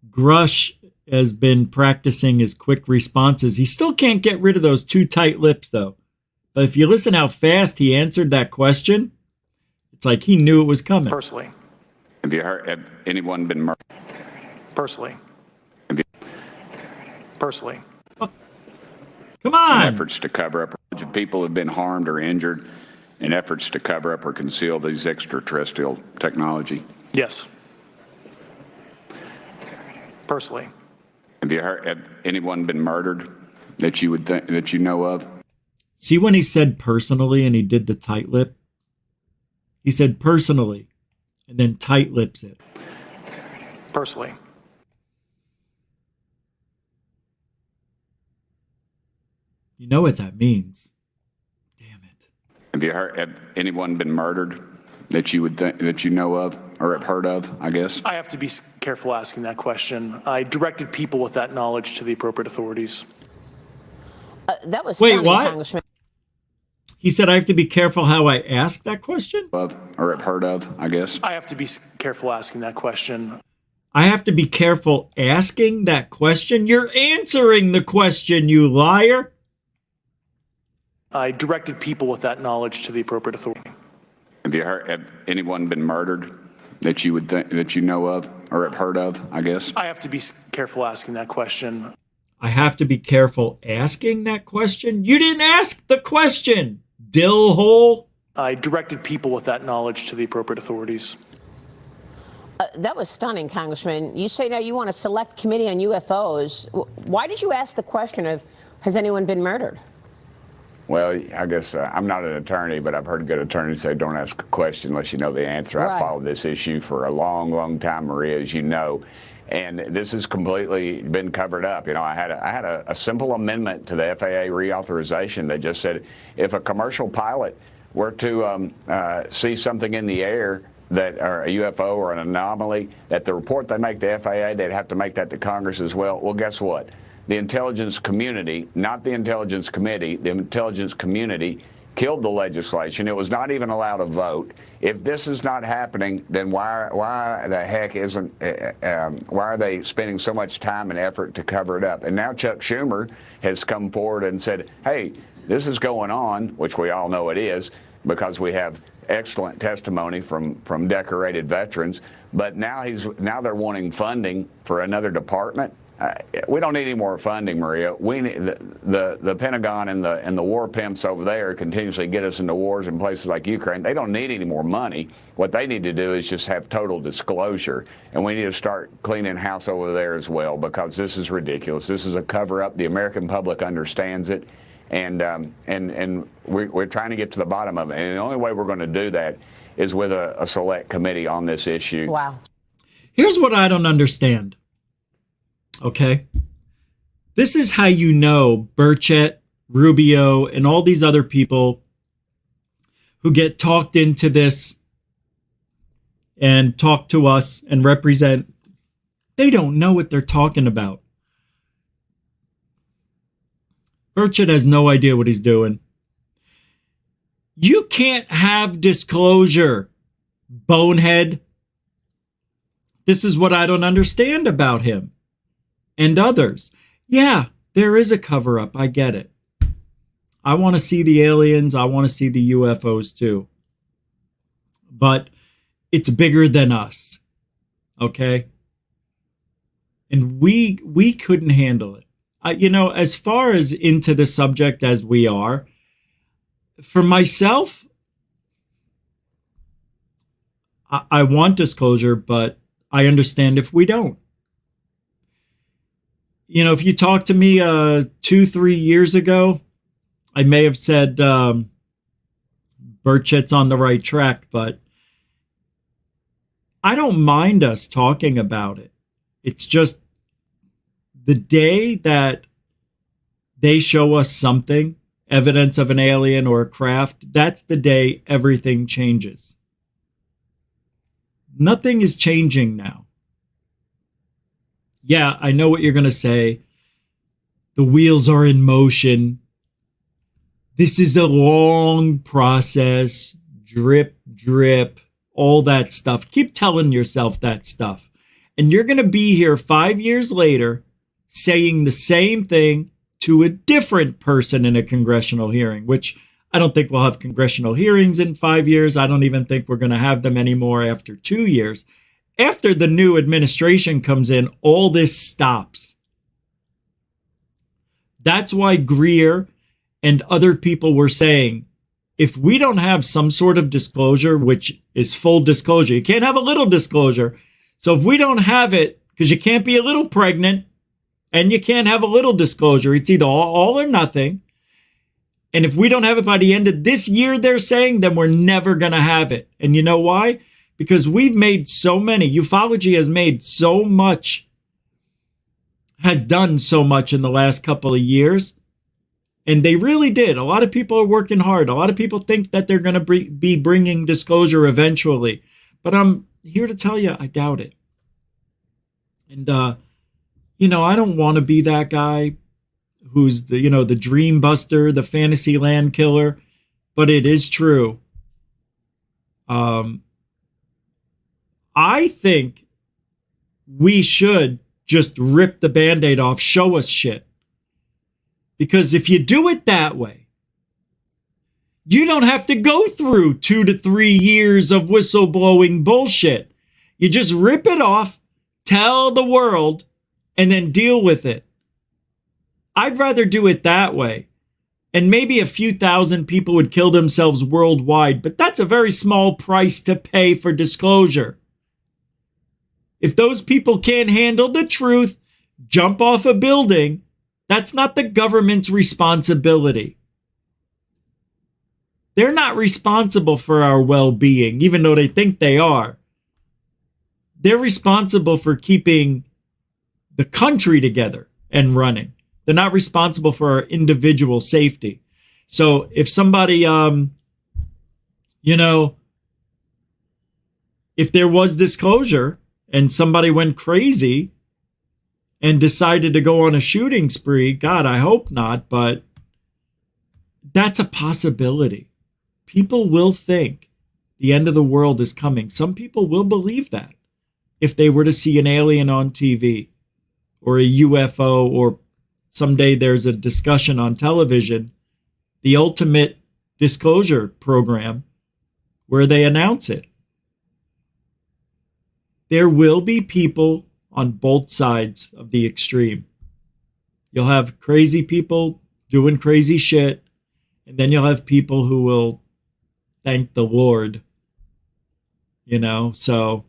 Grush has been practicing his quick responses. He still can't get rid of those two tight lips, though. But if you listen how fast he answered that question, it's like he knew it was coming. Personally. Have anyone been murdered? Personally. Personally. Come on. In efforts to cover up, people have been harmed or injured in efforts to cover up or conceal these extraterrestrial technology? Yes. Personally. Have anyone been murdered that you would that you know of? See when he said personally and he did the tight lip? He said personally and then tight lips it. Personally. You know what that means. Have anyone been murdered that you would that you know of or have heard of, I guess? I have to be careful asking that question. I directed people with that knowledge to the appropriate authorities. That was Wait, stunning, what? Congressman. He said I have to be careful how I ask that question? Of or have heard of, I guess. I have to be careful asking that question. I have to be careful asking that question? You're answering the question, you liar. I directed people with that knowledge to the appropriate authority. Have anyone been murdered that you would that you know of or have heard of, I guess? I have to be careful asking that question. I have to be careful asking that question? You didn't ask the question, dill hole. I directed people with that knowledge to the appropriate authorities. That was stunning, Congressman. You say now you want a select committee on UFOs. Why did you ask the question of, has anyone been murdered? Well, I guess I'm not an attorney, but I've heard good attorneys say don't ask a question unless you know the answer. Right. I've followed this issue for a long, long time, Maria, as you know. And this has completely been covered up. You know, I had a simple amendment to the FAA reauthorization that just said if a commercial pilot were to see something in the air that or a UFO or an anomaly, that the report they make to FAA, they'd have to make that to Congress as well. Well, guess what? The intelligence community, not the intelligence committee, the intelligence community killed the legislation. It was not even allowed to vote. If this is not happening, then why the heck isn't? Why are they spending so much time and effort to cover it up? And now Chuck Schumer has come forward and said, "Hey, this is going on," which we all know it is, because we have excellent testimony from decorated veterans. But now they're wanting funding for another department. We don't need any more funding, Maria. We need the Pentagon and the war pimps over there continuously get us into wars in places like Ukraine. They don't need any more money. What they need to do is just have total disclosure, and we need to start cleaning house over there as well, because this is ridiculous. This is a cover-up. The American public understands it, and we're trying to get to the bottom of it. And the only way we're going to do that is with a select committee on this issue. Wow. Here's what I don't understand. Okay, this is how you know Burchett, Rubio, and all these other people who get talked into this and talk to us and represent, they don't know what they're talking about. Burchett has no idea what he's doing. You can't have disclosure, bonehead. This is what I don't understand about him. And others. Yeah, there is a cover-up. I get it. I want to see the aliens. I want to see the UFOs too. But it's bigger than us. Okay? And we couldn't handle it. As far as into the subject as we are, for myself, I want disclosure, but I understand if we don't. You know, if you talked to me 2-3 years ago, I may have said Burchett's on the right track, but I don't mind us talking about it. It's just the day that they show us something, evidence of an alien or a craft, that's the day everything changes. Nothing is changing now. Yeah, I know what you're going to say. The wheels are in motion. This is a long process. Drip, drip, all that stuff. Keep telling yourself that stuff. And you're going to be here 5 years later saying the same thing to a different person in a congressional hearing, which I don't think we'll have congressional hearings in 5 years. I don't even think we're going to have them anymore after 2 years. After the new administration comes in, all this stops. That's why Greer and other people were saying, if we don't have some sort of disclosure, which is full disclosure, you can't have a little disclosure. So if we don't have it, because you can't be a little pregnant and you can't have a little disclosure, it's either all or nothing. And if we don't have it by the end of this year, they're saying, then we're never going to have it. And you know why? Because we've made so many, ufology has made so much, has done so much in the last couple of years. And they really did. A lot of people are working hard. A lot of people think that they're going to be bringing disclosure eventually. But I'm here to tell you, I doubt it. And, you know, I don't want to be that guy who's the, you know, the dream buster, the fantasy land killer. But it is true. I think we should just rip the Band-Aid off, show us shit. Because if you do it that way, you don't have to go through 2 to 3 years of whistleblowing bullshit. You just rip it off, tell the world, and then deal with it. I'd rather do it that way. And maybe a few thousand people would kill themselves worldwide, but that's a very small price to pay for disclosure. If those people can't handle the truth, jump off a building, that's not the government's responsibility. They're not responsible for our well-being, even though they think they are. They're responsible for keeping the country together and running. They're not responsible for our individual safety. So if somebody, you know, if there was disclosure and somebody went crazy and decided to go on a shooting spree, God, I hope not, but that's a possibility. People will think the end of the world is coming. Some people will believe that if they were to see an alien on TV or a UFO, or someday there's a discussion on television, the ultimate disclosure program where they announce it. There will be people on both sides of the extreme. You'll have crazy people doing crazy shit, and then you'll have people who will thank the Lord. You know, so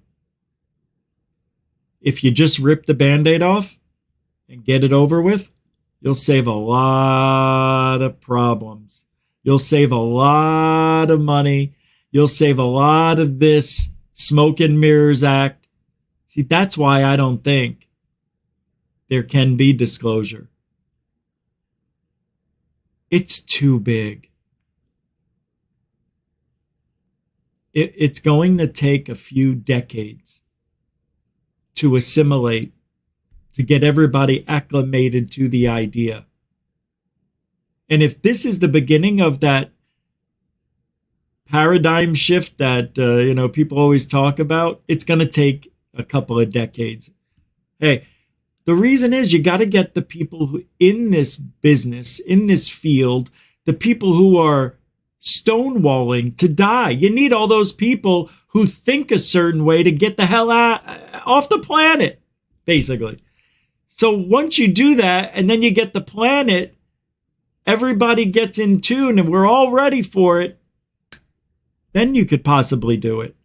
if you just rip the Band-Aid off and get it over with, you'll save a lot of problems. You'll save a lot of money. You'll save a lot of this smoke and mirrors act. See, that's why I don't think there can be disclosure. It's too big. It's going to take a few decades to assimilate, to get everybody acclimated to the idea. And if this is the beginning of that paradigm shift that you know, people always talk about, it's going to take a couple of decades. Hey, the reason is you got to get the people who in this business, in this field, the people who are stonewalling to die. You need all those people who think a certain way to get the hell out off the planet, basically. So once you do that, and then you get the planet, everybody gets in tune and we're all ready for it, then you could possibly do it.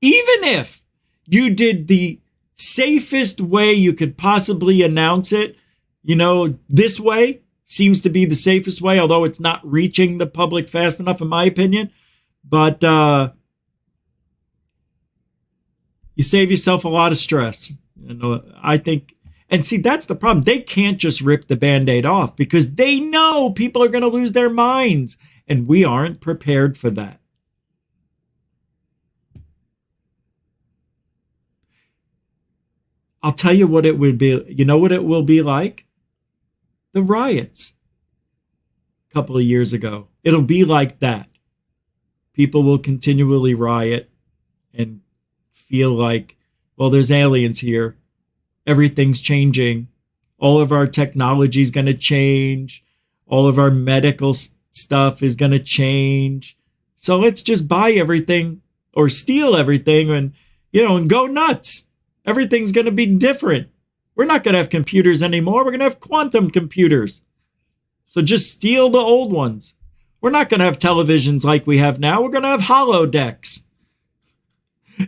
even if you did the safest way you could possibly announce it, this way seems to be the safest way, although it's not reaching the public fast enough, in my opinion. But you save yourself a lot of stress. I think, and see, that's the problem. They can't just rip the Band-Aid off because they know people are going to lose their minds, and we aren't prepared for that. I'll tell you what it would be. You know what it will be like? The riots a couple of years ago. It'll be like that. People will continually riot and feel like, well, there's aliens here. Everything's changing. All of our technology is going to change. All of our medical stuff is going to change. So let's just buy everything or steal everything and go nuts. Everything's going to be different. We're not going to have computers anymore. We're going to have quantum computers. So just steal the old ones. We're not going to have televisions like we have now. We're going to have holodecks.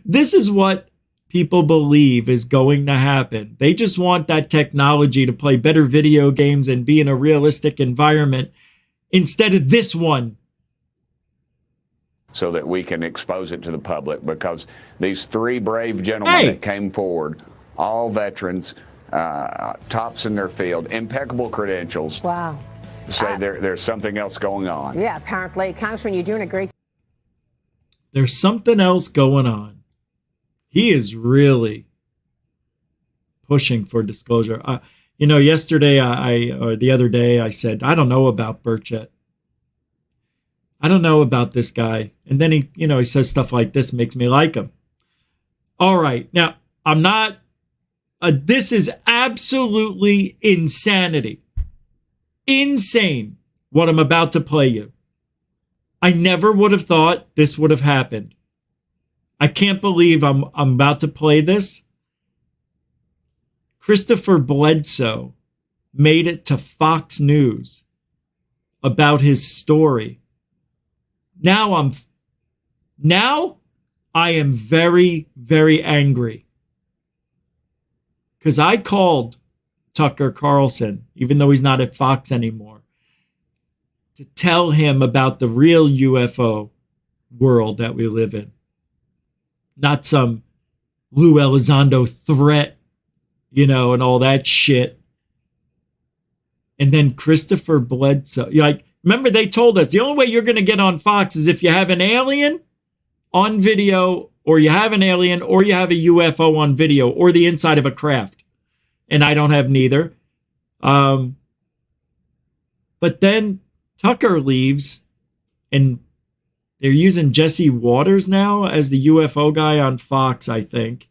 This is what people believe is going to happen. They just want that technology to play better video games and be in a realistic environment instead of this one. So that we can expose it to the public, because these three brave gentlemen that came forward, all veterans, tops in their field, impeccable credentials. Wow. Say there's something else going on. Yeah, apparently. Congressman, you're doing a great. There's something else going on. He is really pushing for disclosure. Yesterday or the other day, I said, I don't know about Burchett. I don't know about this guy. And then he says stuff like this, makes me like him. All right. Now, I'm not, this is absolutely insanity. Insane what I'm about to play you. I never would have thought this would have happened. I can't believe I'm about to play this. Christopher Bledsoe made it to Fox News about his story. Now I am very, very angry because I called Tucker Carlson, even though he's not at Fox anymore, to tell him about the real UFO world that we live in. Not some Lou Elizondo threat, and all that shit. And then Christopher Bledsoe, remember, they told us the only way you're going to get on Fox is if you have an alien on video, or you have an alien, or you have a UFO on video, or the inside of a craft. And I don't have neither. But then Tucker leaves, and they're using Jesse Waters now as the UFO guy on Fox, I think.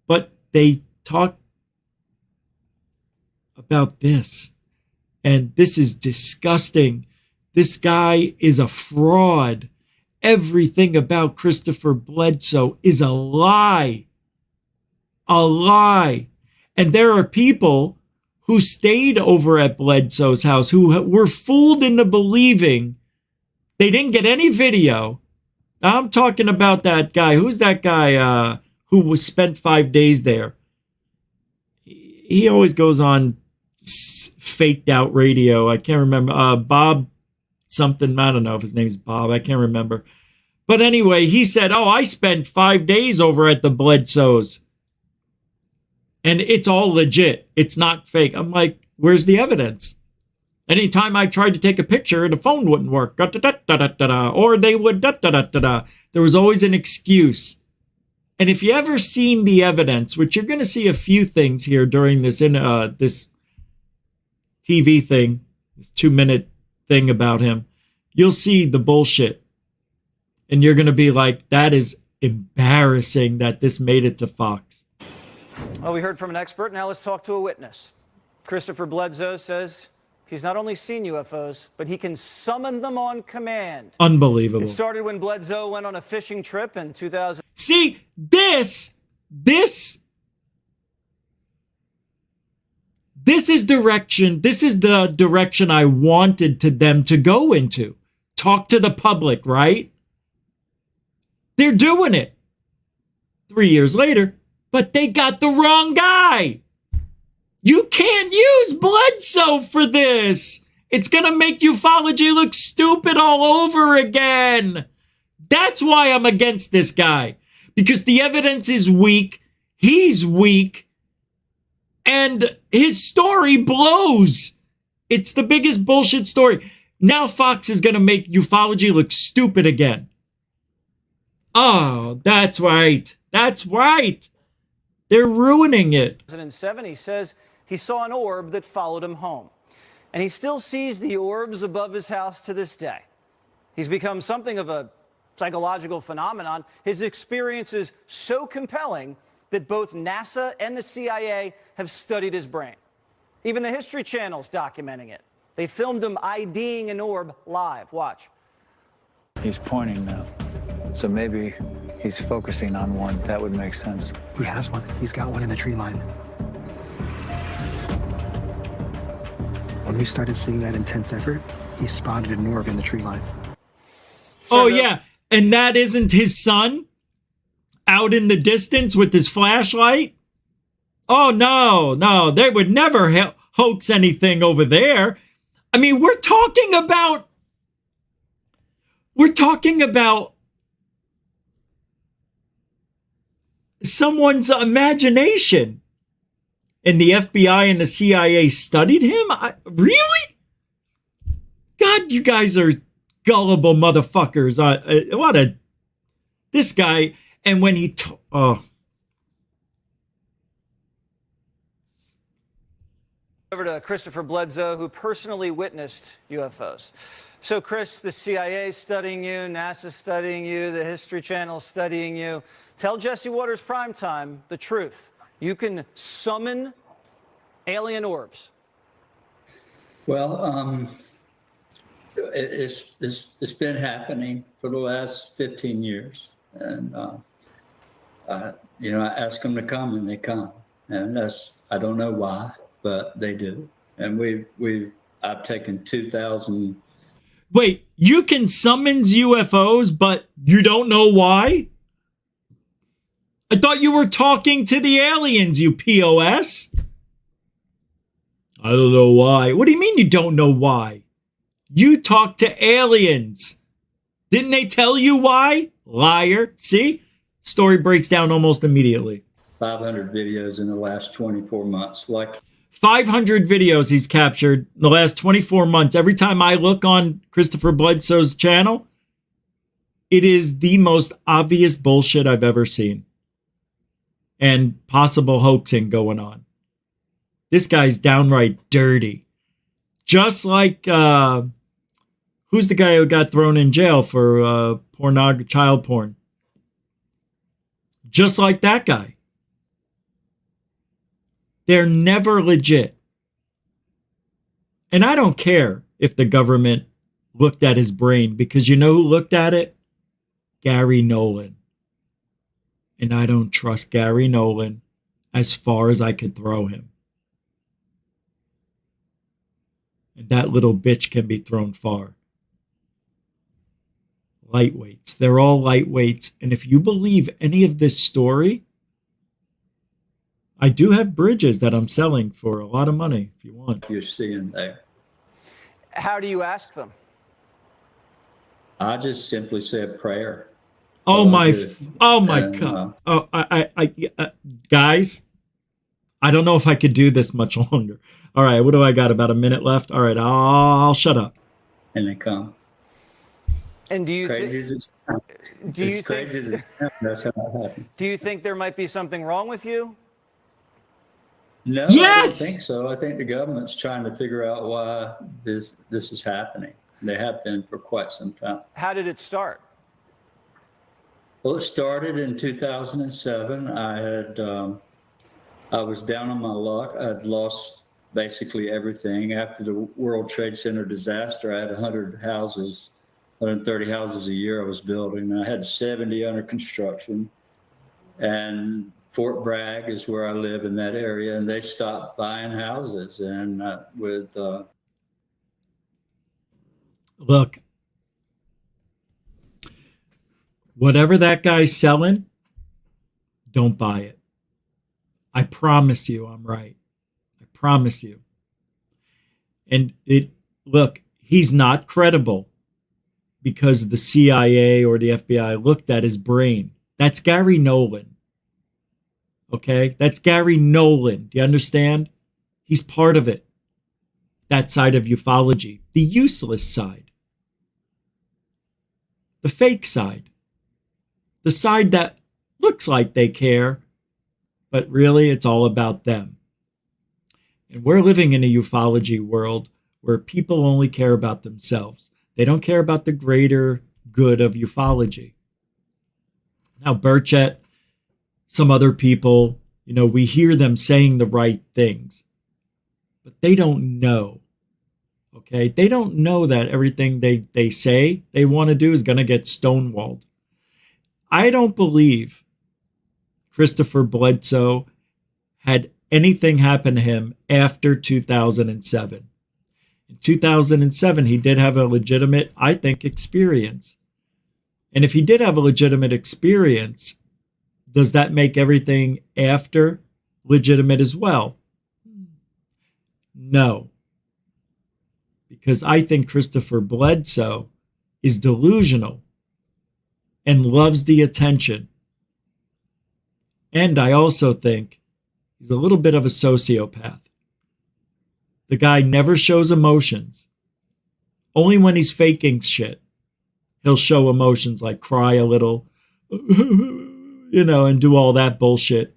But they talk about this. And this is disgusting. This guy is a fraud. Everything about Christopher Bledsoe is a lie. A lie. And there are people who stayed over at Bledsoe's house who were fooled into believing they didn't get any video. Now, I'm talking about that guy. Who's that guy who was spent 5 days there? He always goes on faked out radio. I can't remember. Bob something. I don't know if his name's Bob. I can't remember. But anyway, he said, I spent 5 days over at the Bledsoes. And it's all legit. It's not fake. I'm like, where's the evidence? Anytime I tried to take a picture, the phone wouldn't work. Or they would. There was always an excuse. And if you ever seen the evidence, which you're going to see a few things here during this this TV thing, this 2-minute thing about him, you'll see the bullshit. And you're going to be like, that is embarrassing that this made it to Fox. Well, we heard from an expert. Now let's talk to a witness. Christopher Bledsoe says he's not only seen UFOs, but he can summon them on command. Unbelievable. It started when Bledsoe went on a fishing trip in 2000. See, this is direction. This is the direction I wanted them to go into. Talk to the public, right? They're doing it. 3 years later, but they got the wrong guy. You can't use Bledsoe for this. It's going to make ufology look stupid all over again. That's why I'm against this guy, because the evidence is weak. He's weak, and his story blows. It's the biggest bullshit story. Now Fox is going to make ufology look stupid again. Oh, that's right. That's right. They're ruining it. 2007, he says he saw an orb that followed him home. And he still sees the orbs above his house to this day. He's become something of a psychological phenomenon. His experience is so compelling that both NASA and the CIA have studied his brain. Even the History Channel's documenting it. They filmed him IDing an orb live. Watch. He's pointing now. So maybe he's focusing on one. That would make sense. He has one. He's got one in the tree line. When we started seeing that intense effort, he spotted an orb in the tree line. Oh, yeah. And that isn't his son out in the distance with his flashlight? Oh, no. They would never hoax anything over there. I mean, we're talking about someone's imagination. And the FBI and the CIA studied him? Really? God, you guys are gullible motherfuckers. This guy, and when he, Over to Christopher Bledsoe, who personally witnessed UFOs. So, Chris, the CIA studying you, NASA studying you, the History Channel studying you. Tell Jesse Waters Primetime the truth. You can summon alien orbs. Well, it's been happening for the last 15 years, and I ask them to come, and they come, and I don't know why, but they do, and I've taken 2,000. Wait, you can summons UFOs, but you don't know why? I thought you were talking to the aliens, you POS. I don't know why. What do you mean you don't know why? You talk to aliens. Didn't they tell you why? Liar. See? Story breaks down almost immediately. 500 videos in the last 24 months. 500 videos he's captured in the last 24 months. Every time I look on Christopher Bledsoe's channel, it is the most obvious bullshit I've ever seen. And possible hoaxing going on. This guy's downright dirty. Just like, who's the guy who got thrown in jail for child porn? Just like that guy. They're never legit. And I don't care if the government looked at his brain, because you know who looked at it? Gary Nolan. And I don't trust Gary Nolan as far as I could throw him. And that little bitch can be thrown far. Lightweights. They're all lightweights. And if you believe any of this story, I do have bridges that I'm selling for a lot of money if you want. You're seeing there. How do you ask them? I just simply say a prayer. Oh my God. Guys, I don't know if I could do this much longer. All right, what do I got? About a minute left? All right, I'll shut up. And they come. And do you think that's how it happens. Do you think there might be something wrong with you? No, yes! I don't think so. I think the government's trying to figure out why this is happening. They have been for quite some time. How did it start? Well, it started in 2007. I was down on my luck. I'd lost basically everything. After the World Trade Center disaster, I had 130 houses a year I was building. I had 70 under construction. And Fort Bragg is where I live in that area, and they stopped buying houses. And Look, whatever that guy's selling, Don't buy it. I promise you I'm right. I promise you. And look, he's not credible because the CIA or the FBI looked at his brain. That's Gary Nolan. Okay? That's Gary Nolan. Do you understand? He's part of it. That side of ufology. The useless side. The fake side. The side that looks like they care, but really it's all about them. And we're living in a ufology world where people only care about themselves. They don't care about the greater good of ufology. Now, Burchett, some other people, we hear them saying the right things, but they don't know. Okay? They don't know that everything they say they want to do is going to get stonewalled. I don't believe Christopher Bledsoe had anything happen to him after 2007. In 2007, he did have a legitimate, I think, experience. And if he did have a legitimate experience, does that make everything after legitimate as well? No. Because I think Christopher Bledsoe is delusional and loves the attention. And I also think he's a little bit of a sociopath. The guy never shows emotions. Only when he's faking shit, he'll show emotions like cry a little, and do all that bullshit.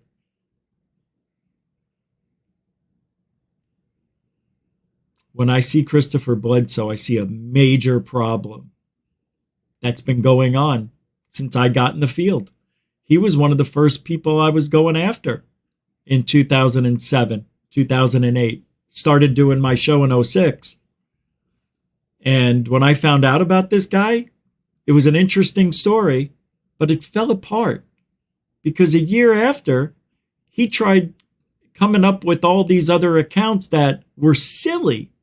When I see Christopher Bledsoe, I see a major problem that's been going on since I got in the field. He was one of the first people I was going after in 2007, 2008. Started doing my show in 2006. And when I found out about this guy, it was an interesting story, but it fell apart because a year after, he tried coming up with all these other accounts that were silly.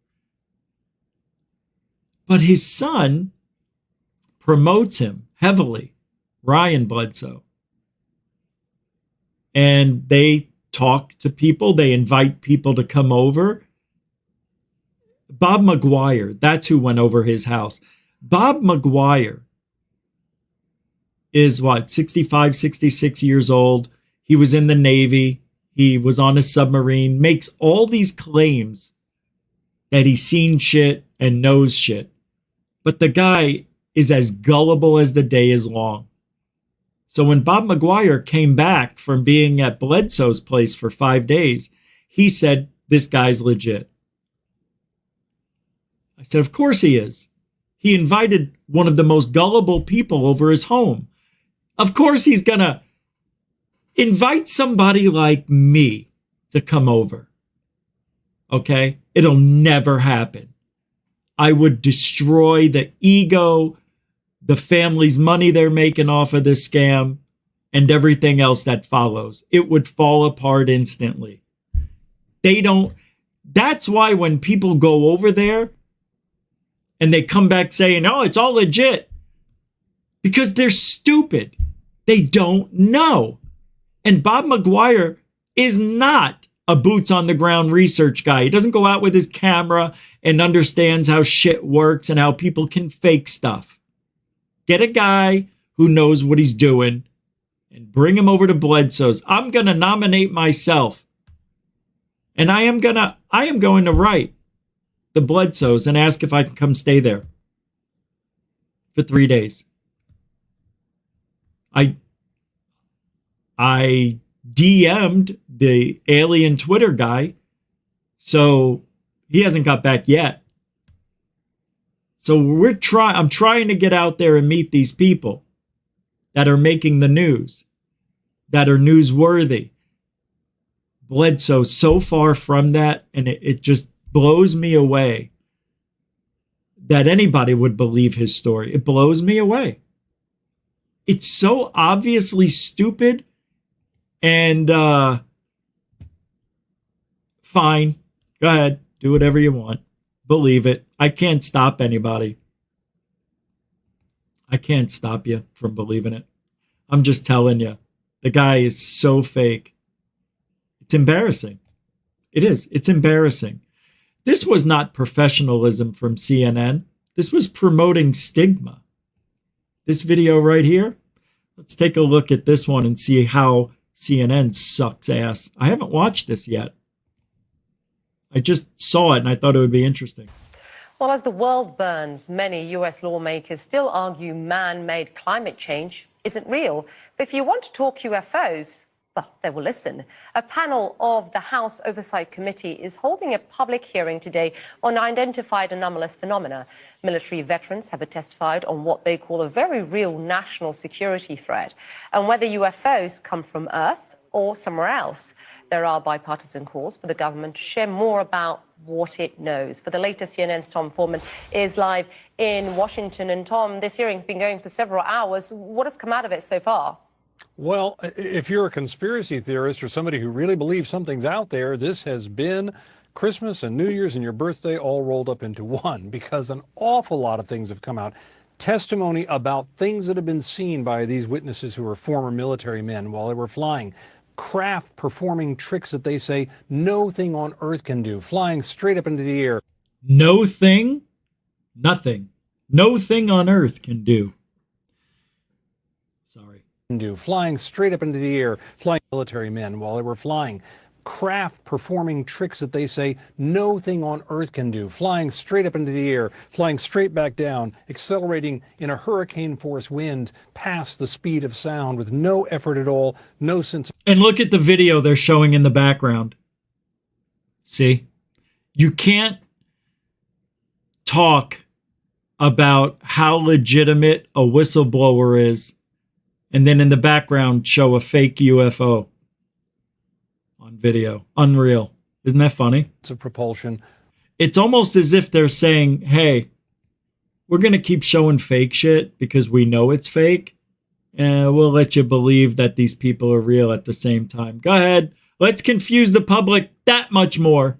But his son promotes him heavily, Ryan Bledsoe. And they talk to people. They invite people to come over. Bob McGuire, that's who went over his house. Bob McGuire is 65, 66 years old. He was in the Navy. He was on a submarine, makes all these claims that he's seen shit and knows shit. But the guy is as gullible as the day is long. So when Bob McGuire came back from being at Bledsoe's place for 5 days, he said, this guy's legit. I said, of course he is. He invited one of the most gullible people over his home. Of course he's going to invite somebody like me to come over. Okay? It'll never happen. I would destroy the ego, the family's money they're making off of this scam, and everything else that follows. It would fall apart instantly. That's why when people go over there and they come back saying, oh, it's all legit, because they're stupid. They don't know. And Bob McGuire is not a boots on the ground research guy. He doesn't go out with his camera and understands how shit works and how people can fake stuff. Get a guy who knows what he's doing and bring him over to Bledsoe's. I'm going to nominate myself. And I am going to write the Bledsoes and ask if I can come stay there for 3 days. I DM'd the alien Twitter guy, so he hasn't got back yet. So I'm trying to get out there and meet these people that are making the news, that are newsworthy. Bledsoe so far from that, and it just blows me away that anybody would believe his story. It blows me away. It's so obviously stupid. And fine, go ahead, do whatever you want. Believe it. I can't stop anybody. I can't stop you from believing it. I'm just telling you, The guy is so fake. It's embarrassing. It is. It's embarrassing. This was not professionalism from CNN. This was promoting stigma. This video right here, let's take a look at this one and see how CNN sucks ass. I haven't watched this yet. I just saw it and I thought it would be interesting. Well, as the world burns, many US lawmakers still argue man-made climate change isn't real. But if you want to talk UFOs, well, they will listen. A panel of the House Oversight Committee is holding a public hearing today on identified anomalous phenomena. Military veterans have testified on what they call a very real national security threat and whether UFOs come from Earth or somewhere else. There are bipartisan calls for the government to share more about what it knows. For the latest, CNN's Tom Foreman is live in Washington. And Tom, this hearing's been going for several hours. What has come out of it so far? Well, if you're a conspiracy theorist or somebody who really believes something's out there, this has been Christmas and New Year's and your birthday all rolled up into one, because an awful lot of things have come out. Testimony about things that have been seen by these witnesses who are former military men while they were flying. Craft performing tricks that they say no thing on Earth can do, flying straight up into the air. No thing, nothing. No thing on Earth can do. Sorry. Flying straight up into the air, flying military men while they were flying. Craft performing tricks that they say no thing on Earth can do, flying straight up into the air, flying straight back down, accelerating in a hurricane force wind past the speed of sound with no effort at all, no sense. And look at the video they're showing in the background. See? You can't talk about how legitimate a whistleblower is and then in the background show a fake UFO on video. Unreal. Isn't that funny? It's a propulsion. It's almost as if they're saying, hey, we're going to keep showing fake shit because we know it's fake. And we'll let you believe that these people are real at the same time. Go ahead. Let's confuse the public that much more.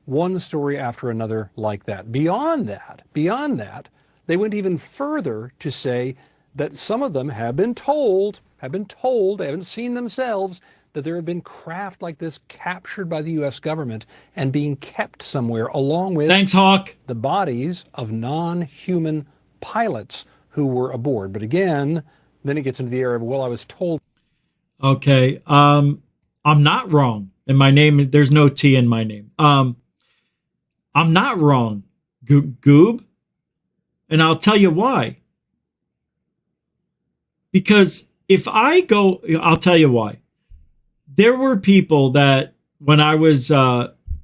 One story after another like that. Beyond that, they went even further to say that some of them have been told, they haven't seen themselves, that there have been craft like this captured by the U.S. government and being kept somewhere along with Thanks, Hawk. The bodies of non-human pilots who were aboard. But again, then it gets into the area of, well, I was told. Okay. I'm not wrong. And my name, there's no T in my name. I'm not wrong, Goob. And I'll tell you why. Because if I go, I'll tell you why. There were people that when I was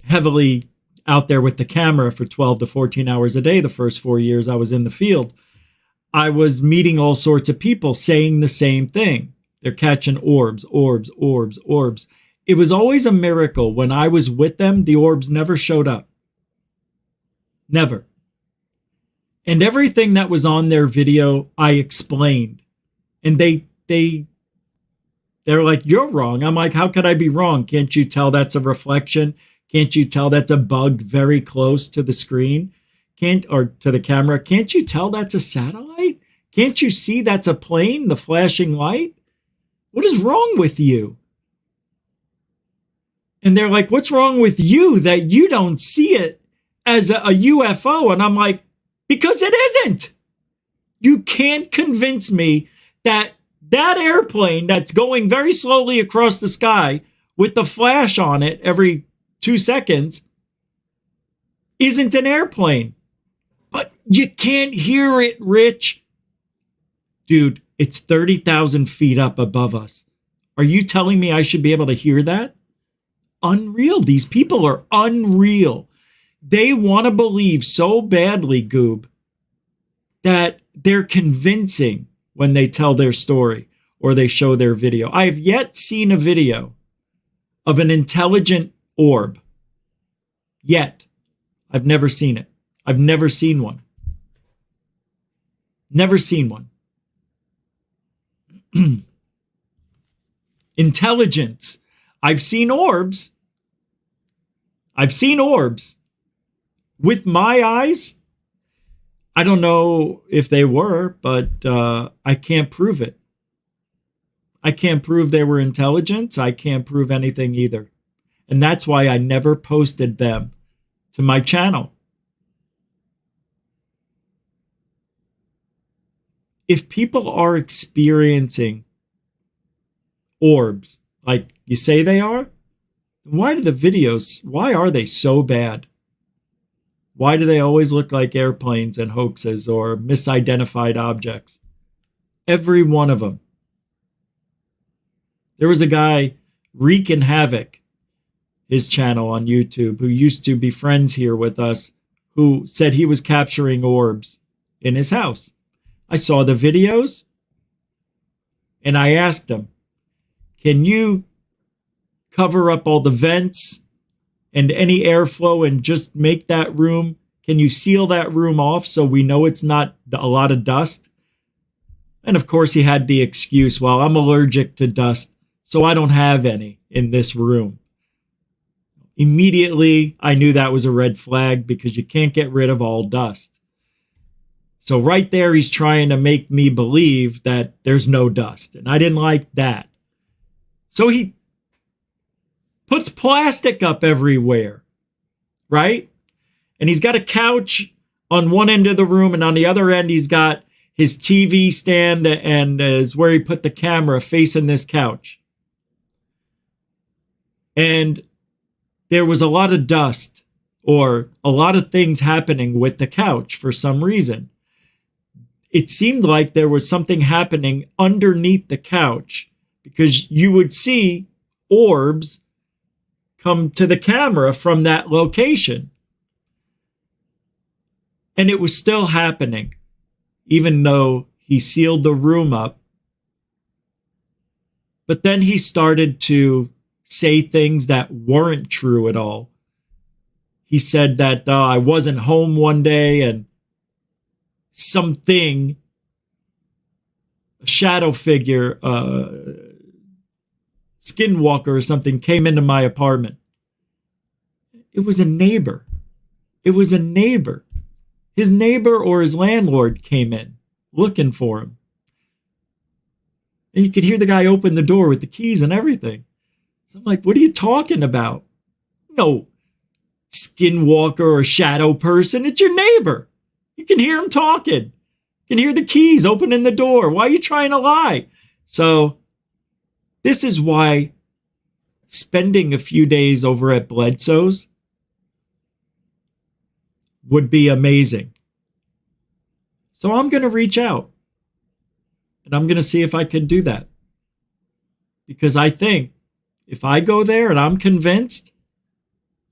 heavily out there with the camera for 12 to 14 hours a day, the first 4 years I was in the field, I was meeting all sorts of people saying the same thing. They're catching orbs. It was always a miracle. When I was with them, the orbs never showed up. Never. And everything that was on their video, I explained. And they're like, you're wrong. I'm like, how could I be wrong? Can't you tell that's a reflection? Can't you tell that's a bug very close to the screen? Or to the camera? Can't you tell that's a satellite? Can't you see that's a plane, the flashing light? What is wrong with you? And they're like, what's wrong with you that you don't see it as a UFO? And I'm like, because it isn't. You can't convince me that airplane that's going very slowly across the sky with the flash on it every 2 seconds isn't an airplane. But you can't hear it, Rich. Dude, it's 30,000 feet up above us. Are you telling me I should be able to hear that? Unreal. These people are unreal. They want to believe so badly, Goob, that they're convincing when they tell their story or they show their video. I have yet seen a video of an intelligent orb. Yet. I've never seen it. I've never seen one. Never seen one. Intelligence. I've seen orbs. With my eyes. I don't know if they were, but I can't prove it. I can't prove they were intelligence. I can't prove anything either. And that's why I never posted them to my channel. If people are experiencing orbs like you say they are, why are they so bad? Why do they always look like airplanes and hoaxes or misidentified objects? Every one of them. There was a guy, wreaking havoc, his channel on YouTube, who used to be friends here with us, who said he was capturing orbs in his house. I saw the videos and I asked him, can you cover up all the vents and any airflow and just make that room, can you seal that room off so we know it's not a lot of dust? And of course he had the excuse, well, I'm allergic to dust, so I don't have any in this room. Immediately, I knew that was a red flag because you can't get rid of all dust. So right there, he's trying to make me believe that there's no dust. And I didn't like that. So he puts plastic up everywhere, right? And he's got a couch on one end of the room, and on the other end, he's got his TV stand and is where he put the camera facing this couch. And there was a lot of dust or a lot of things happening with the couch for some reason. It seemed like there was something happening underneath the couch because you would see orbs come to the camera from that location. And it was still happening, even though he sealed the room up. But then he started to say things that weren't true at all. He said that I wasn't home one day and something, a shadow figure, skinwalker or something came into my apartment. It was a neighbor. It was a neighbor. His neighbor or his landlord came in looking for him. And you could hear the guy open the door with the keys and everything. So I'm like, what are you talking about? No skinwalker or shadow person. It's your neighbor. You can hear him talking. You can hear the keys opening the door. Why are you trying to lie? So this is why spending a few days over at Bledsoe's would be amazing. So I'm going to reach out and I'm going to see if I can do that. Because I think if I go there and I'm convinced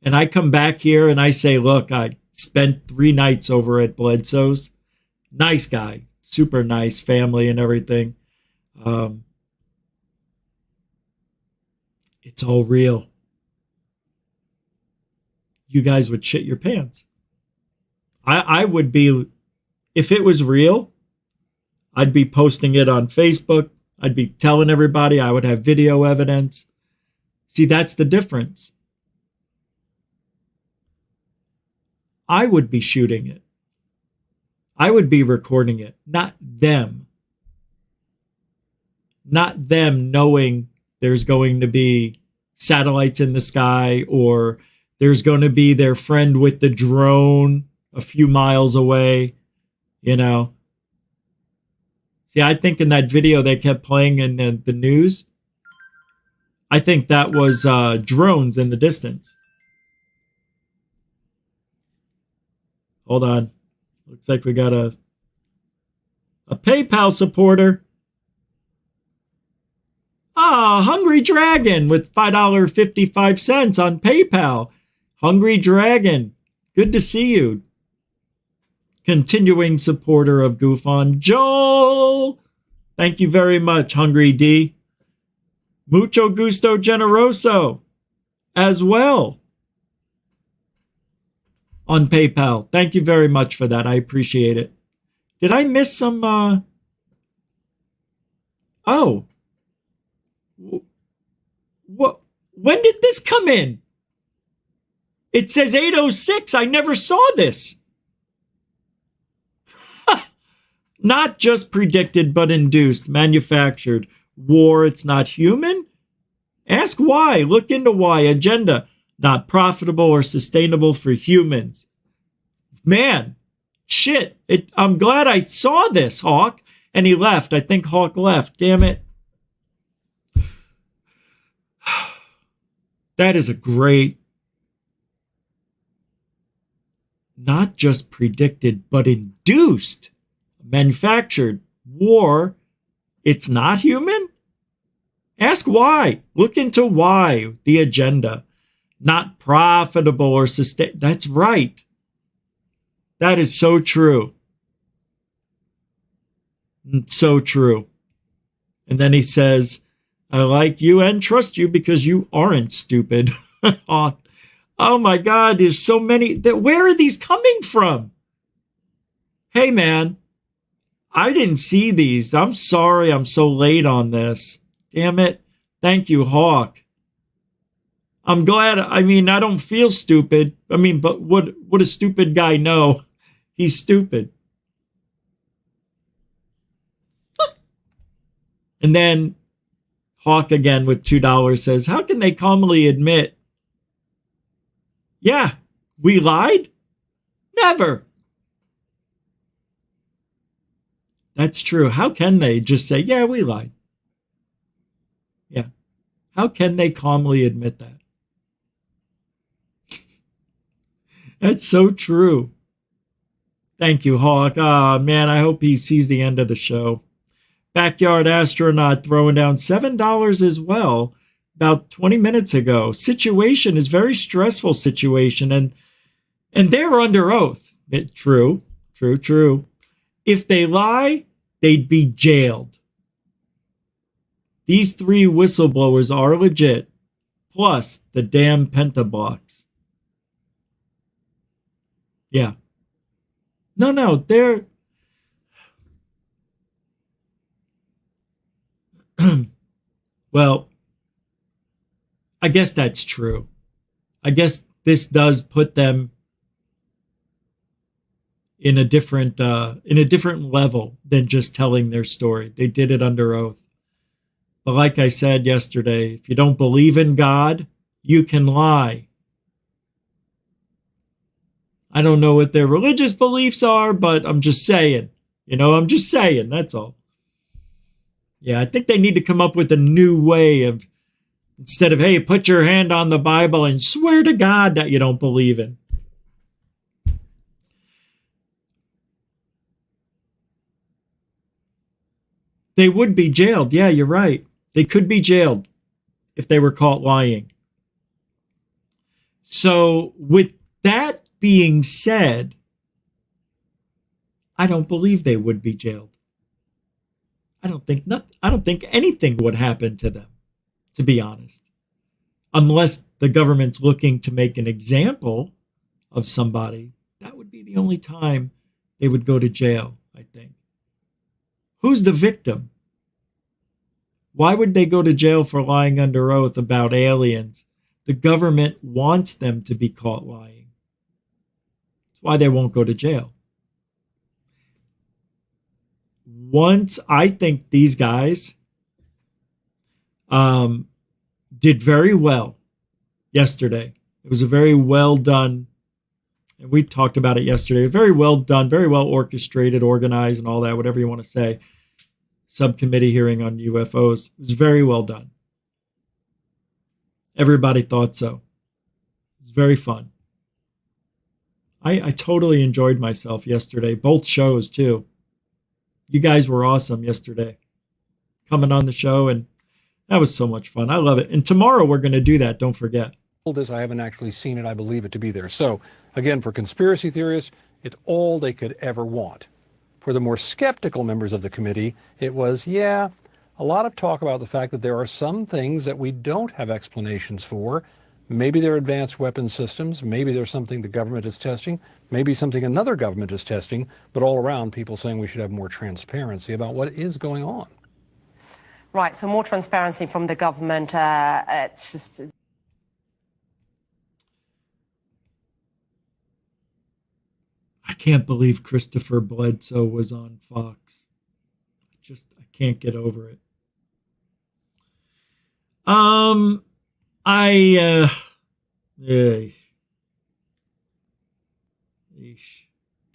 and I come back here and I say, look, I spent 3 nights over at Bledsoe's. Nice guy, super nice family and everything. It's all real. You guys would shit your pants. I would be, if it was real, I'd be posting it on Facebook. I'd be telling everybody. I would have video evidence. See, that's the difference. I would be shooting it. I would be recording it, not them. Not them knowing there's going to be satellites in the sky or there's going to be their friend with the drone a few miles away, you know. See, I think in that video they kept playing in the news, I think that was drones in the distance. Hold on. Looks like we got a PayPal supporter. Hungry Dragon with $5.55 on PayPal. Hungry Dragon, good to see you. Continuing supporter of Goof On. Joel, thank you very much, Hungry D. Mucho Gusto Generoso as well on PayPal. Thank you very much for that. I appreciate it. Did I miss some? Oh. What? When did this come in? It says 8:06. I never saw this. Not just predicted, but induced, manufactured. War, it's not human? Ask why. Look into why. Agenda, not profitable or sustainable for humans. Man, shit. I'm glad I saw this, Hawk. And he left. I think Hawk left. Damn it. That is a great, not just predicted, but induced, manufactured war. It's not human? Ask why. Look into why. The agenda. Not profitable or sustain. That's right. That is so true. So true. And then he says, I like you and trust you because you aren't stupid. Oh my God, there's so many. Where are these coming from? Hey, man, I didn't see these. I'm sorry I'm so late on this. Damn it. Thank you, Hawk. I'm glad. I mean, I don't feel stupid. I mean, but would a stupid guy know? He's stupid. And then Hawk again with $2 says, how can they calmly admit, yeah, we lied? Never. That's true. How can they just say, yeah, we lied? Yeah. How can they calmly admit that? That's so true. Thank you, Hawk. Ah, man, I hope he sees the end of the show. Backyard Astronaut throwing down $7 as well about 20 minutes ago. Situation is very stressful situation, and they're under oath. True. If they lie, they'd be jailed. These 3 whistleblowers are legit, plus the damn pentablocks. Yeah. No, they're... Well, I guess that's true. I guess this does put them in a different level than just telling their story. They did it under oath. But like I said yesterday, if you don't believe in God, you can lie. I don't know what their religious beliefs are, but I'm just saying. I'm just saying, that's all. Yeah, I think they need to come up with a new way of, instead of, hey, put your hand on the Bible and swear to God that you don't believe in. They would be jailed. Yeah, you're right. They could be jailed if they were caught lying. So with that being said, I don't believe they would be jailed. I don't think anything would happen to them, to be honest. Unless the government's looking to make an example of somebody, that would be the only time they would go to jail, I think. Who's the victim? Why would they go to jail for lying under oath about aliens? The government wants them to be caught lying. That's why they won't go to jail. Once, I think these guys did very well yesterday. It was a very well done, and we talked about it yesterday, very well done, very well orchestrated, organized, and all that, whatever you want to say. Subcommittee hearing on UFOs. It was very well done. Everybody thought so. It was very fun. I totally enjoyed myself yesterday, both shows too. You guys were awesome yesterday, coming on the show, and that was so much fun. I love it. And tomorrow we're going to do that. Don't forget. As I haven't actually seen it, I believe it to be there. So again, for conspiracy theorists, it's all they could ever want. For the more skeptical members of the committee, it was, a lot of talk about the fact that there are some things that we don't have explanations for. Maybe they're advanced weapons systems. Maybe there's something the government is testing. Maybe something another government is testing. But all around, people saying we should have more transparency about what is going on. Right, so more transparency from the government. It's just... I can't believe Christopher Bledsoe was on Fox. I can't get over it.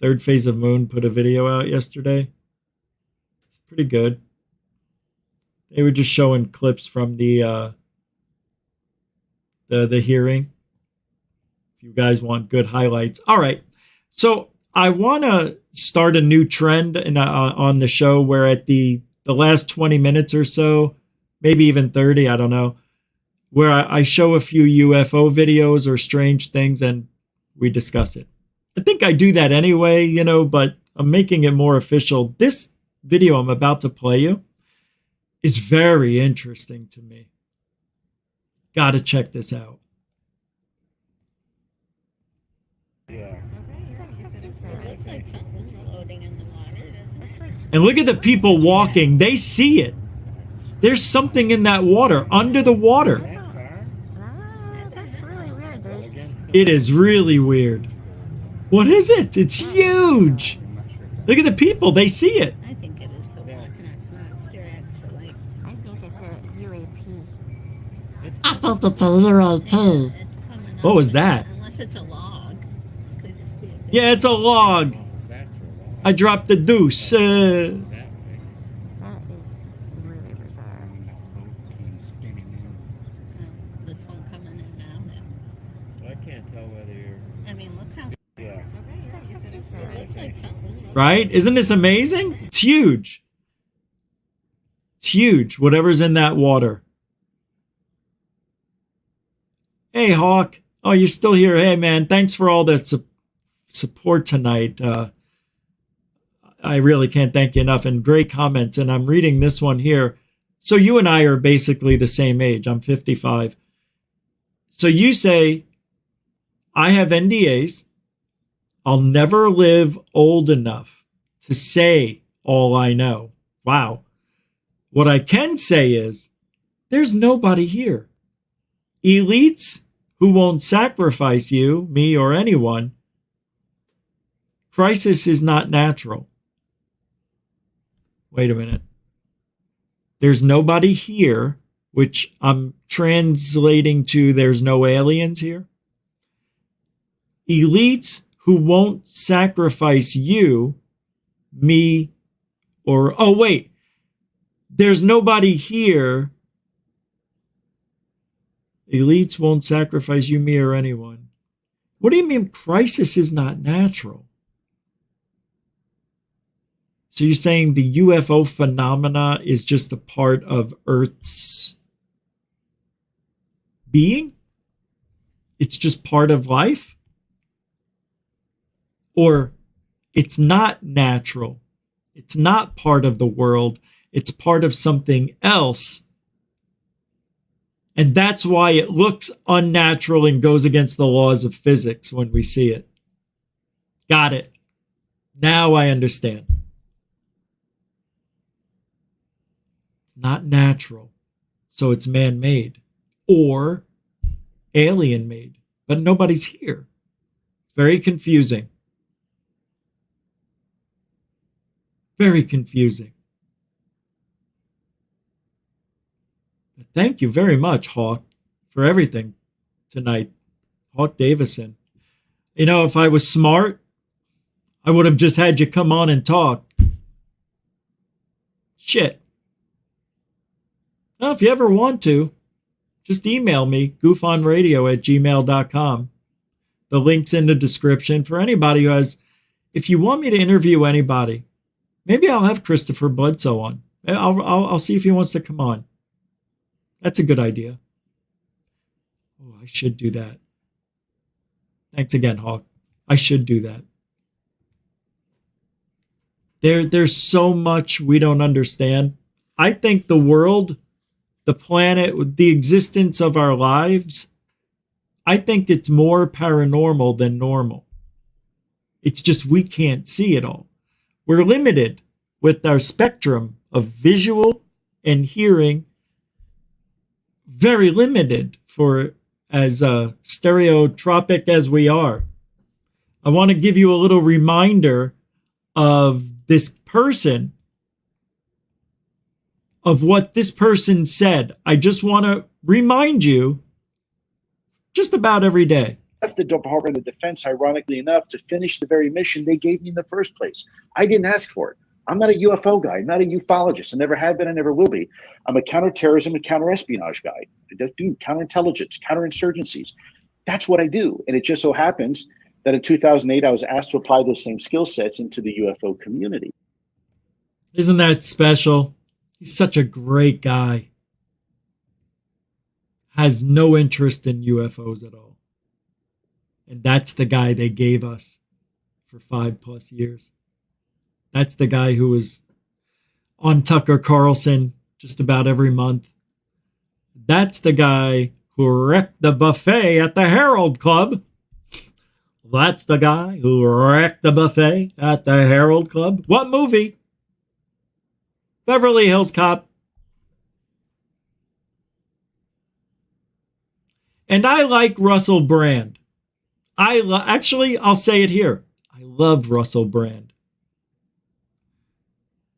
Third Phase of Moon put a video out yesterday. It's pretty good. They were just showing clips from the hearing. If you guys want good highlights. All right. So I want to start a new trend on the show where at the last 20 minutes or so, maybe even 30, I don't know, where I show a few UFO videos or strange things and we discuss it. I think I do that anyway, but I'm making it more official. This video I'm about to play you is very interesting to me. Got to check this out. Yeah. And look at the people walking. They see it. There's something in that water, under the water. It is really weird. What is it? It's huge. Look at the people. They see it. I think it is so monster, actually. I think it's a UAP. I think it's a UAP. What was that? Unless it's a log. Could just be a big Yeah, it's a log. I dropped the deuce. That is really bizarre. This one coming in now. I can't tell whether you're. I mean, look how. Yeah. It looks like something. Right? Isn't this amazing? It's huge. It's huge. Whatever's in that water. Hey, Hawk. Oh, you're still here. Hey, man. Thanks for all that support tonight. I really can't thank you enough. And great comments. And I'm reading this one here. So you and I are basically the same age. I'm 55. So you say, I have NDAs. I'll never live old enough to say all I know. Wow. What I can say is, there's nobody here. Elites who won't sacrifice you, me, or anyone. Crisis is not natural. Wait a minute. There's nobody here, which I'm translating to there's no aliens here. Elites who won't sacrifice you, me, or, oh, wait. There's nobody here. Elites won't sacrifice you, me, or anyone. What do you mean crisis is not natural? So you're saying the UFO phenomena is just a part of Earth's being? It's just part of life? Or it's not natural. It's not part of the world. It's part of something else. And that's why it looks unnatural and goes against the laws of physics when we see it. Got it. Now I understand. It's not natural, so it's man-made or alien-made, but nobody's here. It's very confusing. Very confusing. But thank you very much, Hawk, for everything tonight. Hawk Davison. You know, if I was smart, I would have just had you come on and talk. Shit. Well, if you ever want to, just email me, goofonradio@gmail.com. The link's in the description for anybody who has, if you want me to interview anybody, maybe I'll have Christopher Bledsoe on. I'll see if he wants to come on. That's a good idea. Oh, I should do that. Thanks again, Hawk. I should do that. There's so much we don't understand. I think the world, the planet, the existence of our lives, I think it's more paranormal than normal. It's just we can't see it all. We're limited with our spectrum of visual and hearing, very limited for as stereotropic as we are. I want to give you a little reminder of this person of what this person said. I just want to remind you just about every day. Left the Department of Defense, ironically enough, to finish the very mission they gave me in the first place. I didn't ask for it. I'm not a UFO guy. I'm not a ufologist. I never have been. I never will be. I'm a counterterrorism and counterespionage guy. I do counterintelligence, counterinsurgencies. That's what I do. And it just so happens that in 2008, I was asked to apply those same skill sets into the UFO community. Isn't that special? He's such a great guy. Has no interest in UFOs at all. And that's the guy they gave us for 5+ years. That's the guy who was on Tucker Carlson just about every month. That's the guy who wrecked the buffet at the Herald Club. That's the guy who wrecked the buffet at the Herald Club. What movie? Beverly Hills Cop. And I like Russell Brand. Actually, I'll say it here. I love Russell Brand.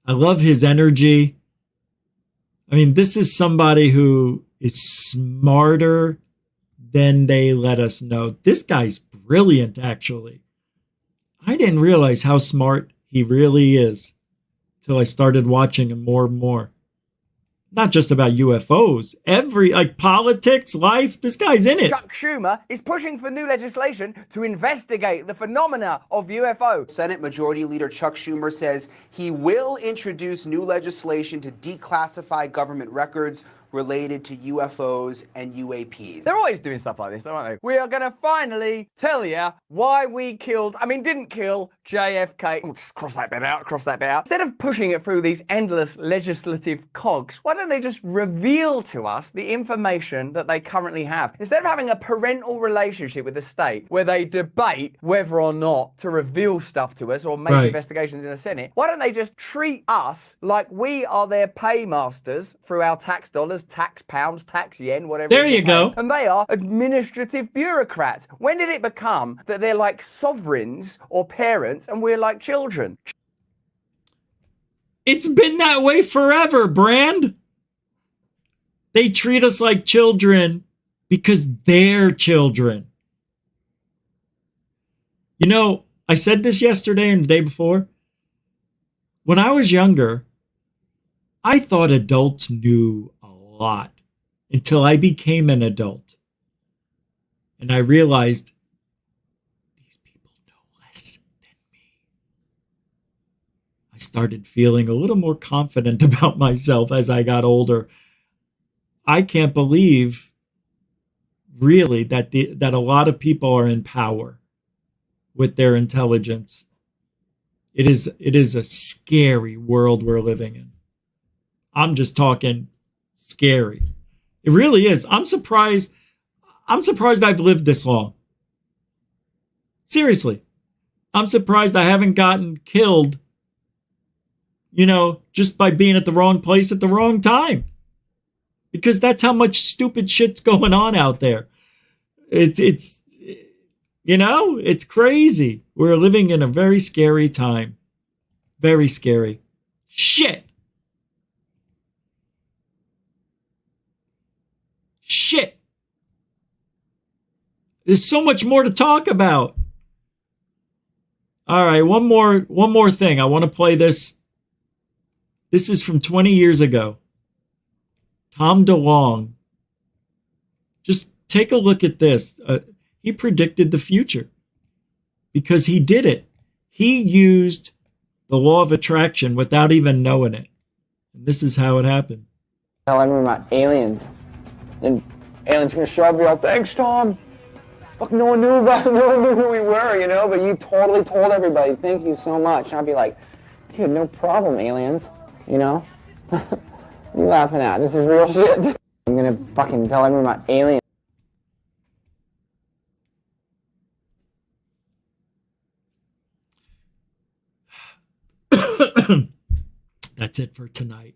I love his energy. I mean, this is somebody who is smarter than they let us know. This guy's brilliant, actually. I didn't realize how smart he really is till I started watching him more and more. Not just about UFOs. Politics, life, this guy's in it. Chuck Schumer is pushing for new legislation to investigate the phenomena of UFO. Senate Majority Leader Chuck Schumer says he will introduce new legislation to declassify government records related to UFOs and UAPs. They're always doing stuff like this, aren't they? We are going to finally tell you why we didn't kill JFK. We'll just cross that bit out. Instead of pushing it through these endless legislative cogs, why don't they just reveal to us the information that they currently have? Instead of having a parental relationship with the state where they debate whether or not to reveal stuff to us or make investigations in the Senate, why don't they just treat us like we are their paymasters through our tax dollars, tax pounds, tax yen, whatever. There you go. And they are administrative bureaucrats. When did it become that they're like sovereigns or parents and we're like children? It's been that way forever, Brand. They treat us like children because they're children. You know, I said this yesterday and the day before. When I was younger, I thought adults knew a lot until I became an adult. And I realized these people know less than me. I started feeling a little more confident about myself as I got older. I can't believe really that a lot of people are in power with their intelligence. It is a scary world we're living in. I'm just talking scary. It really is. I'm surprised I've lived this long. Seriously. I'm surprised I haven't gotten killed, just by being at the wrong place at the wrong time. Because that's how much stupid shit's going on out there. It's crazy. We're living in a very scary time. Very scary. Shit. There's so much more to talk about. All right, one more thing. I want to play this. This is from 20 years ago. Tom DeLonge. Just take a look at this. He predicted the future because he did it. He used the law of attraction without even knowing it. And this is how it happened. Tell everyone about aliens. And aliens gonna show up and be like, thanks, Tom. Fuck, no one knew about it. No one knew who we were, but you totally told everybody. Thank you so much. And I'd be like, dude, no problem, aliens. What are you laughing at? This is real shit. I'm gonna fucking tell everyone about aliens. That's it for tonight.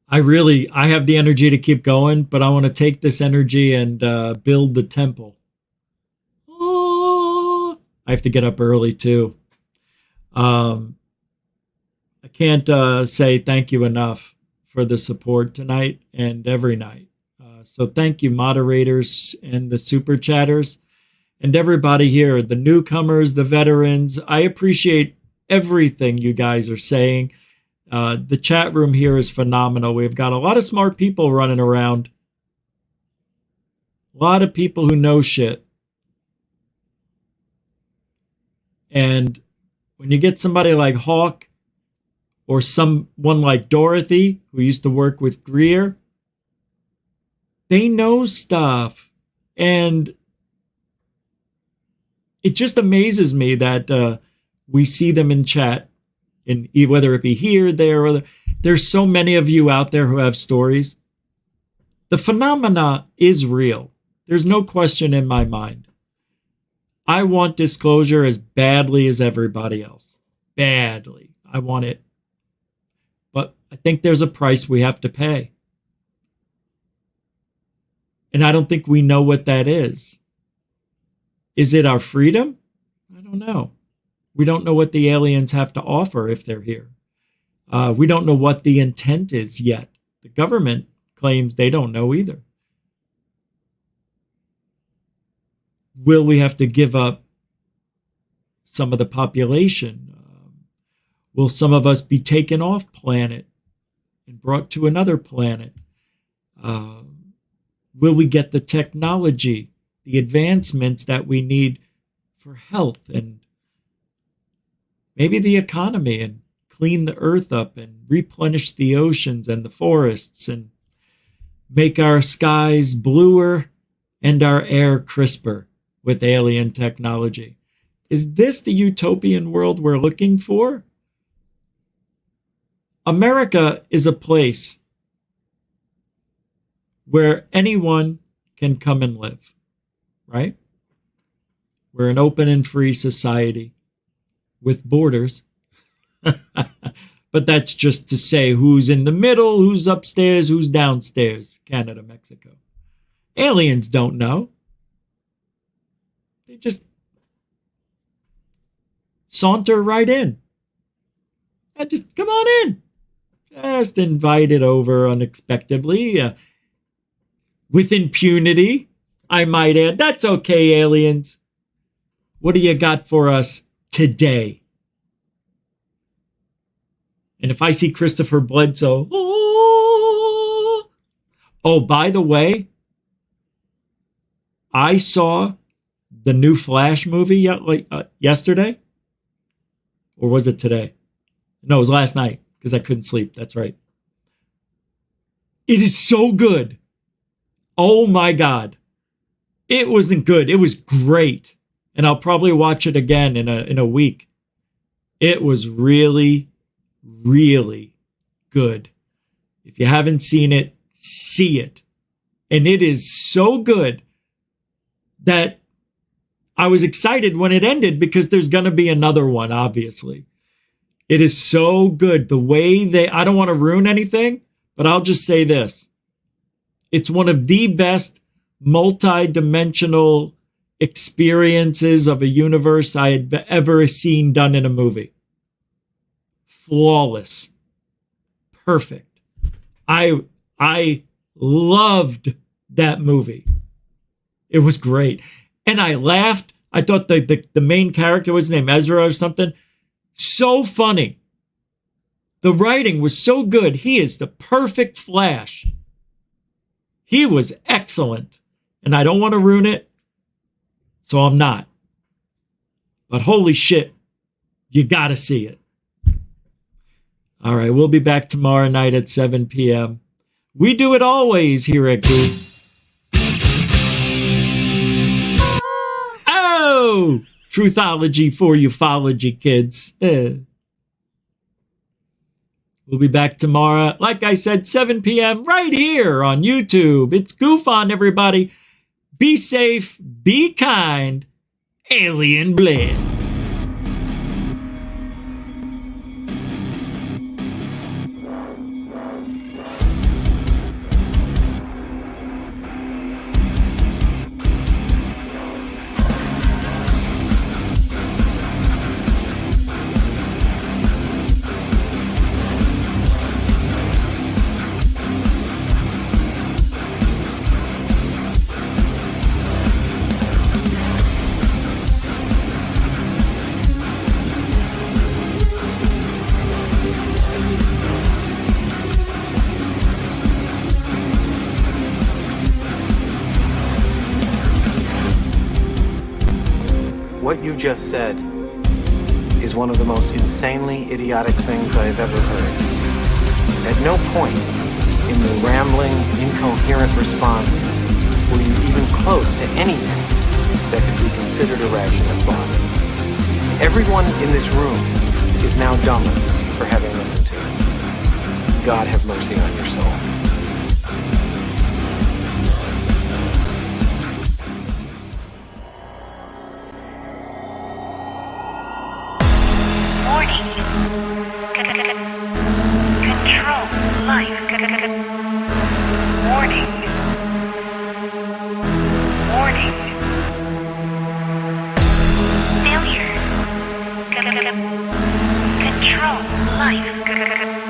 I have the energy to keep going, but I want to take this energy and build the temple. Oh, I have to get up early too. I can't say thank you enough for the support tonight and every night. So thank you, moderators and the super chatters and everybody here, the newcomers, the veterans. I appreciate everything you guys are saying. The chat room here is phenomenal. We've got a lot of smart people running around. A lot of people who know shit. And when you get somebody like Hawk or someone like Dorothy, who used to work with Greer, they know stuff. And it just amazes me that we see them in chat, in whether it be here, there, or there's so many of you out there who have stories. The phenomena is real. There's no question in my mind. I want disclosure as badly as everybody else. Badly. I want it. But I think there's a price we have to pay. And I don't think we know what that is. Is it our freedom? I don't know. We don't know what the aliens have to offer if they're here. We don't know what the intent is yet. The government claims they don't know either. Will we have to give up some of the population? Will some of us be taken off planet and brought to another planet? Will we get the technology, the advancements that we need for health and maybe the economy, and clean the earth up and replenish the oceans and the forests and make our skies bluer and our air crisper with alien technology? Is this the utopian world we're looking for? America is a place where anyone can come and live, right? We're an open and free society with borders. But that's just to say who's in the middle, who's upstairs, who's downstairs. Canada, Mexico. Aliens don't know. They just saunter right in. And just come on in. Just invited over unexpectedly. With impunity, I might add. That's okay, aliens. What do you got for us today? And if I see Christopher Bledsoe, oh, by the way, I saw the new Flash movie yesterday. Or was it today? No, it was last night because I couldn't sleep. That's right. It is so good. Oh my God. It wasn't good. It was great. And I'll probably watch it again in a week. It was really, really good. If you haven't seen it, see it. And it is so good that I was excited when it ended because there's going to be another one, obviously. It is so good. The way I don't want to ruin anything, but I'll just say this. It's one of the best multi-dimensional experiences of a universe I had ever seen done in a movie. Flawless. Perfect. I loved that movie. It was great. And I laughed. I thought the main character was named Ezra or something. So funny. The writing was so good. He is the perfect Flash. He was excellent. And I don't want to ruin it, so I'm not. But holy shit, you got to see it. All right, we'll be back tomorrow night at 7 p.m. We do it always here at Goof. Oh, truthology for ufology, kids. We'll be back tomorrow, like I said, 7 p.m. right here on YouTube. It's Goof On, everybody. Be safe, be kind, Alien Bled. What you just said is one of the most insanely idiotic things I have ever heard. At no point in the rambling, incoherent response were you even close to anything that could be considered a rational thought. Everyone in this room is now dumber for having listened to it. God have mercy on your soul. Warning. Control life. Warning. Warning. Failure. Control life.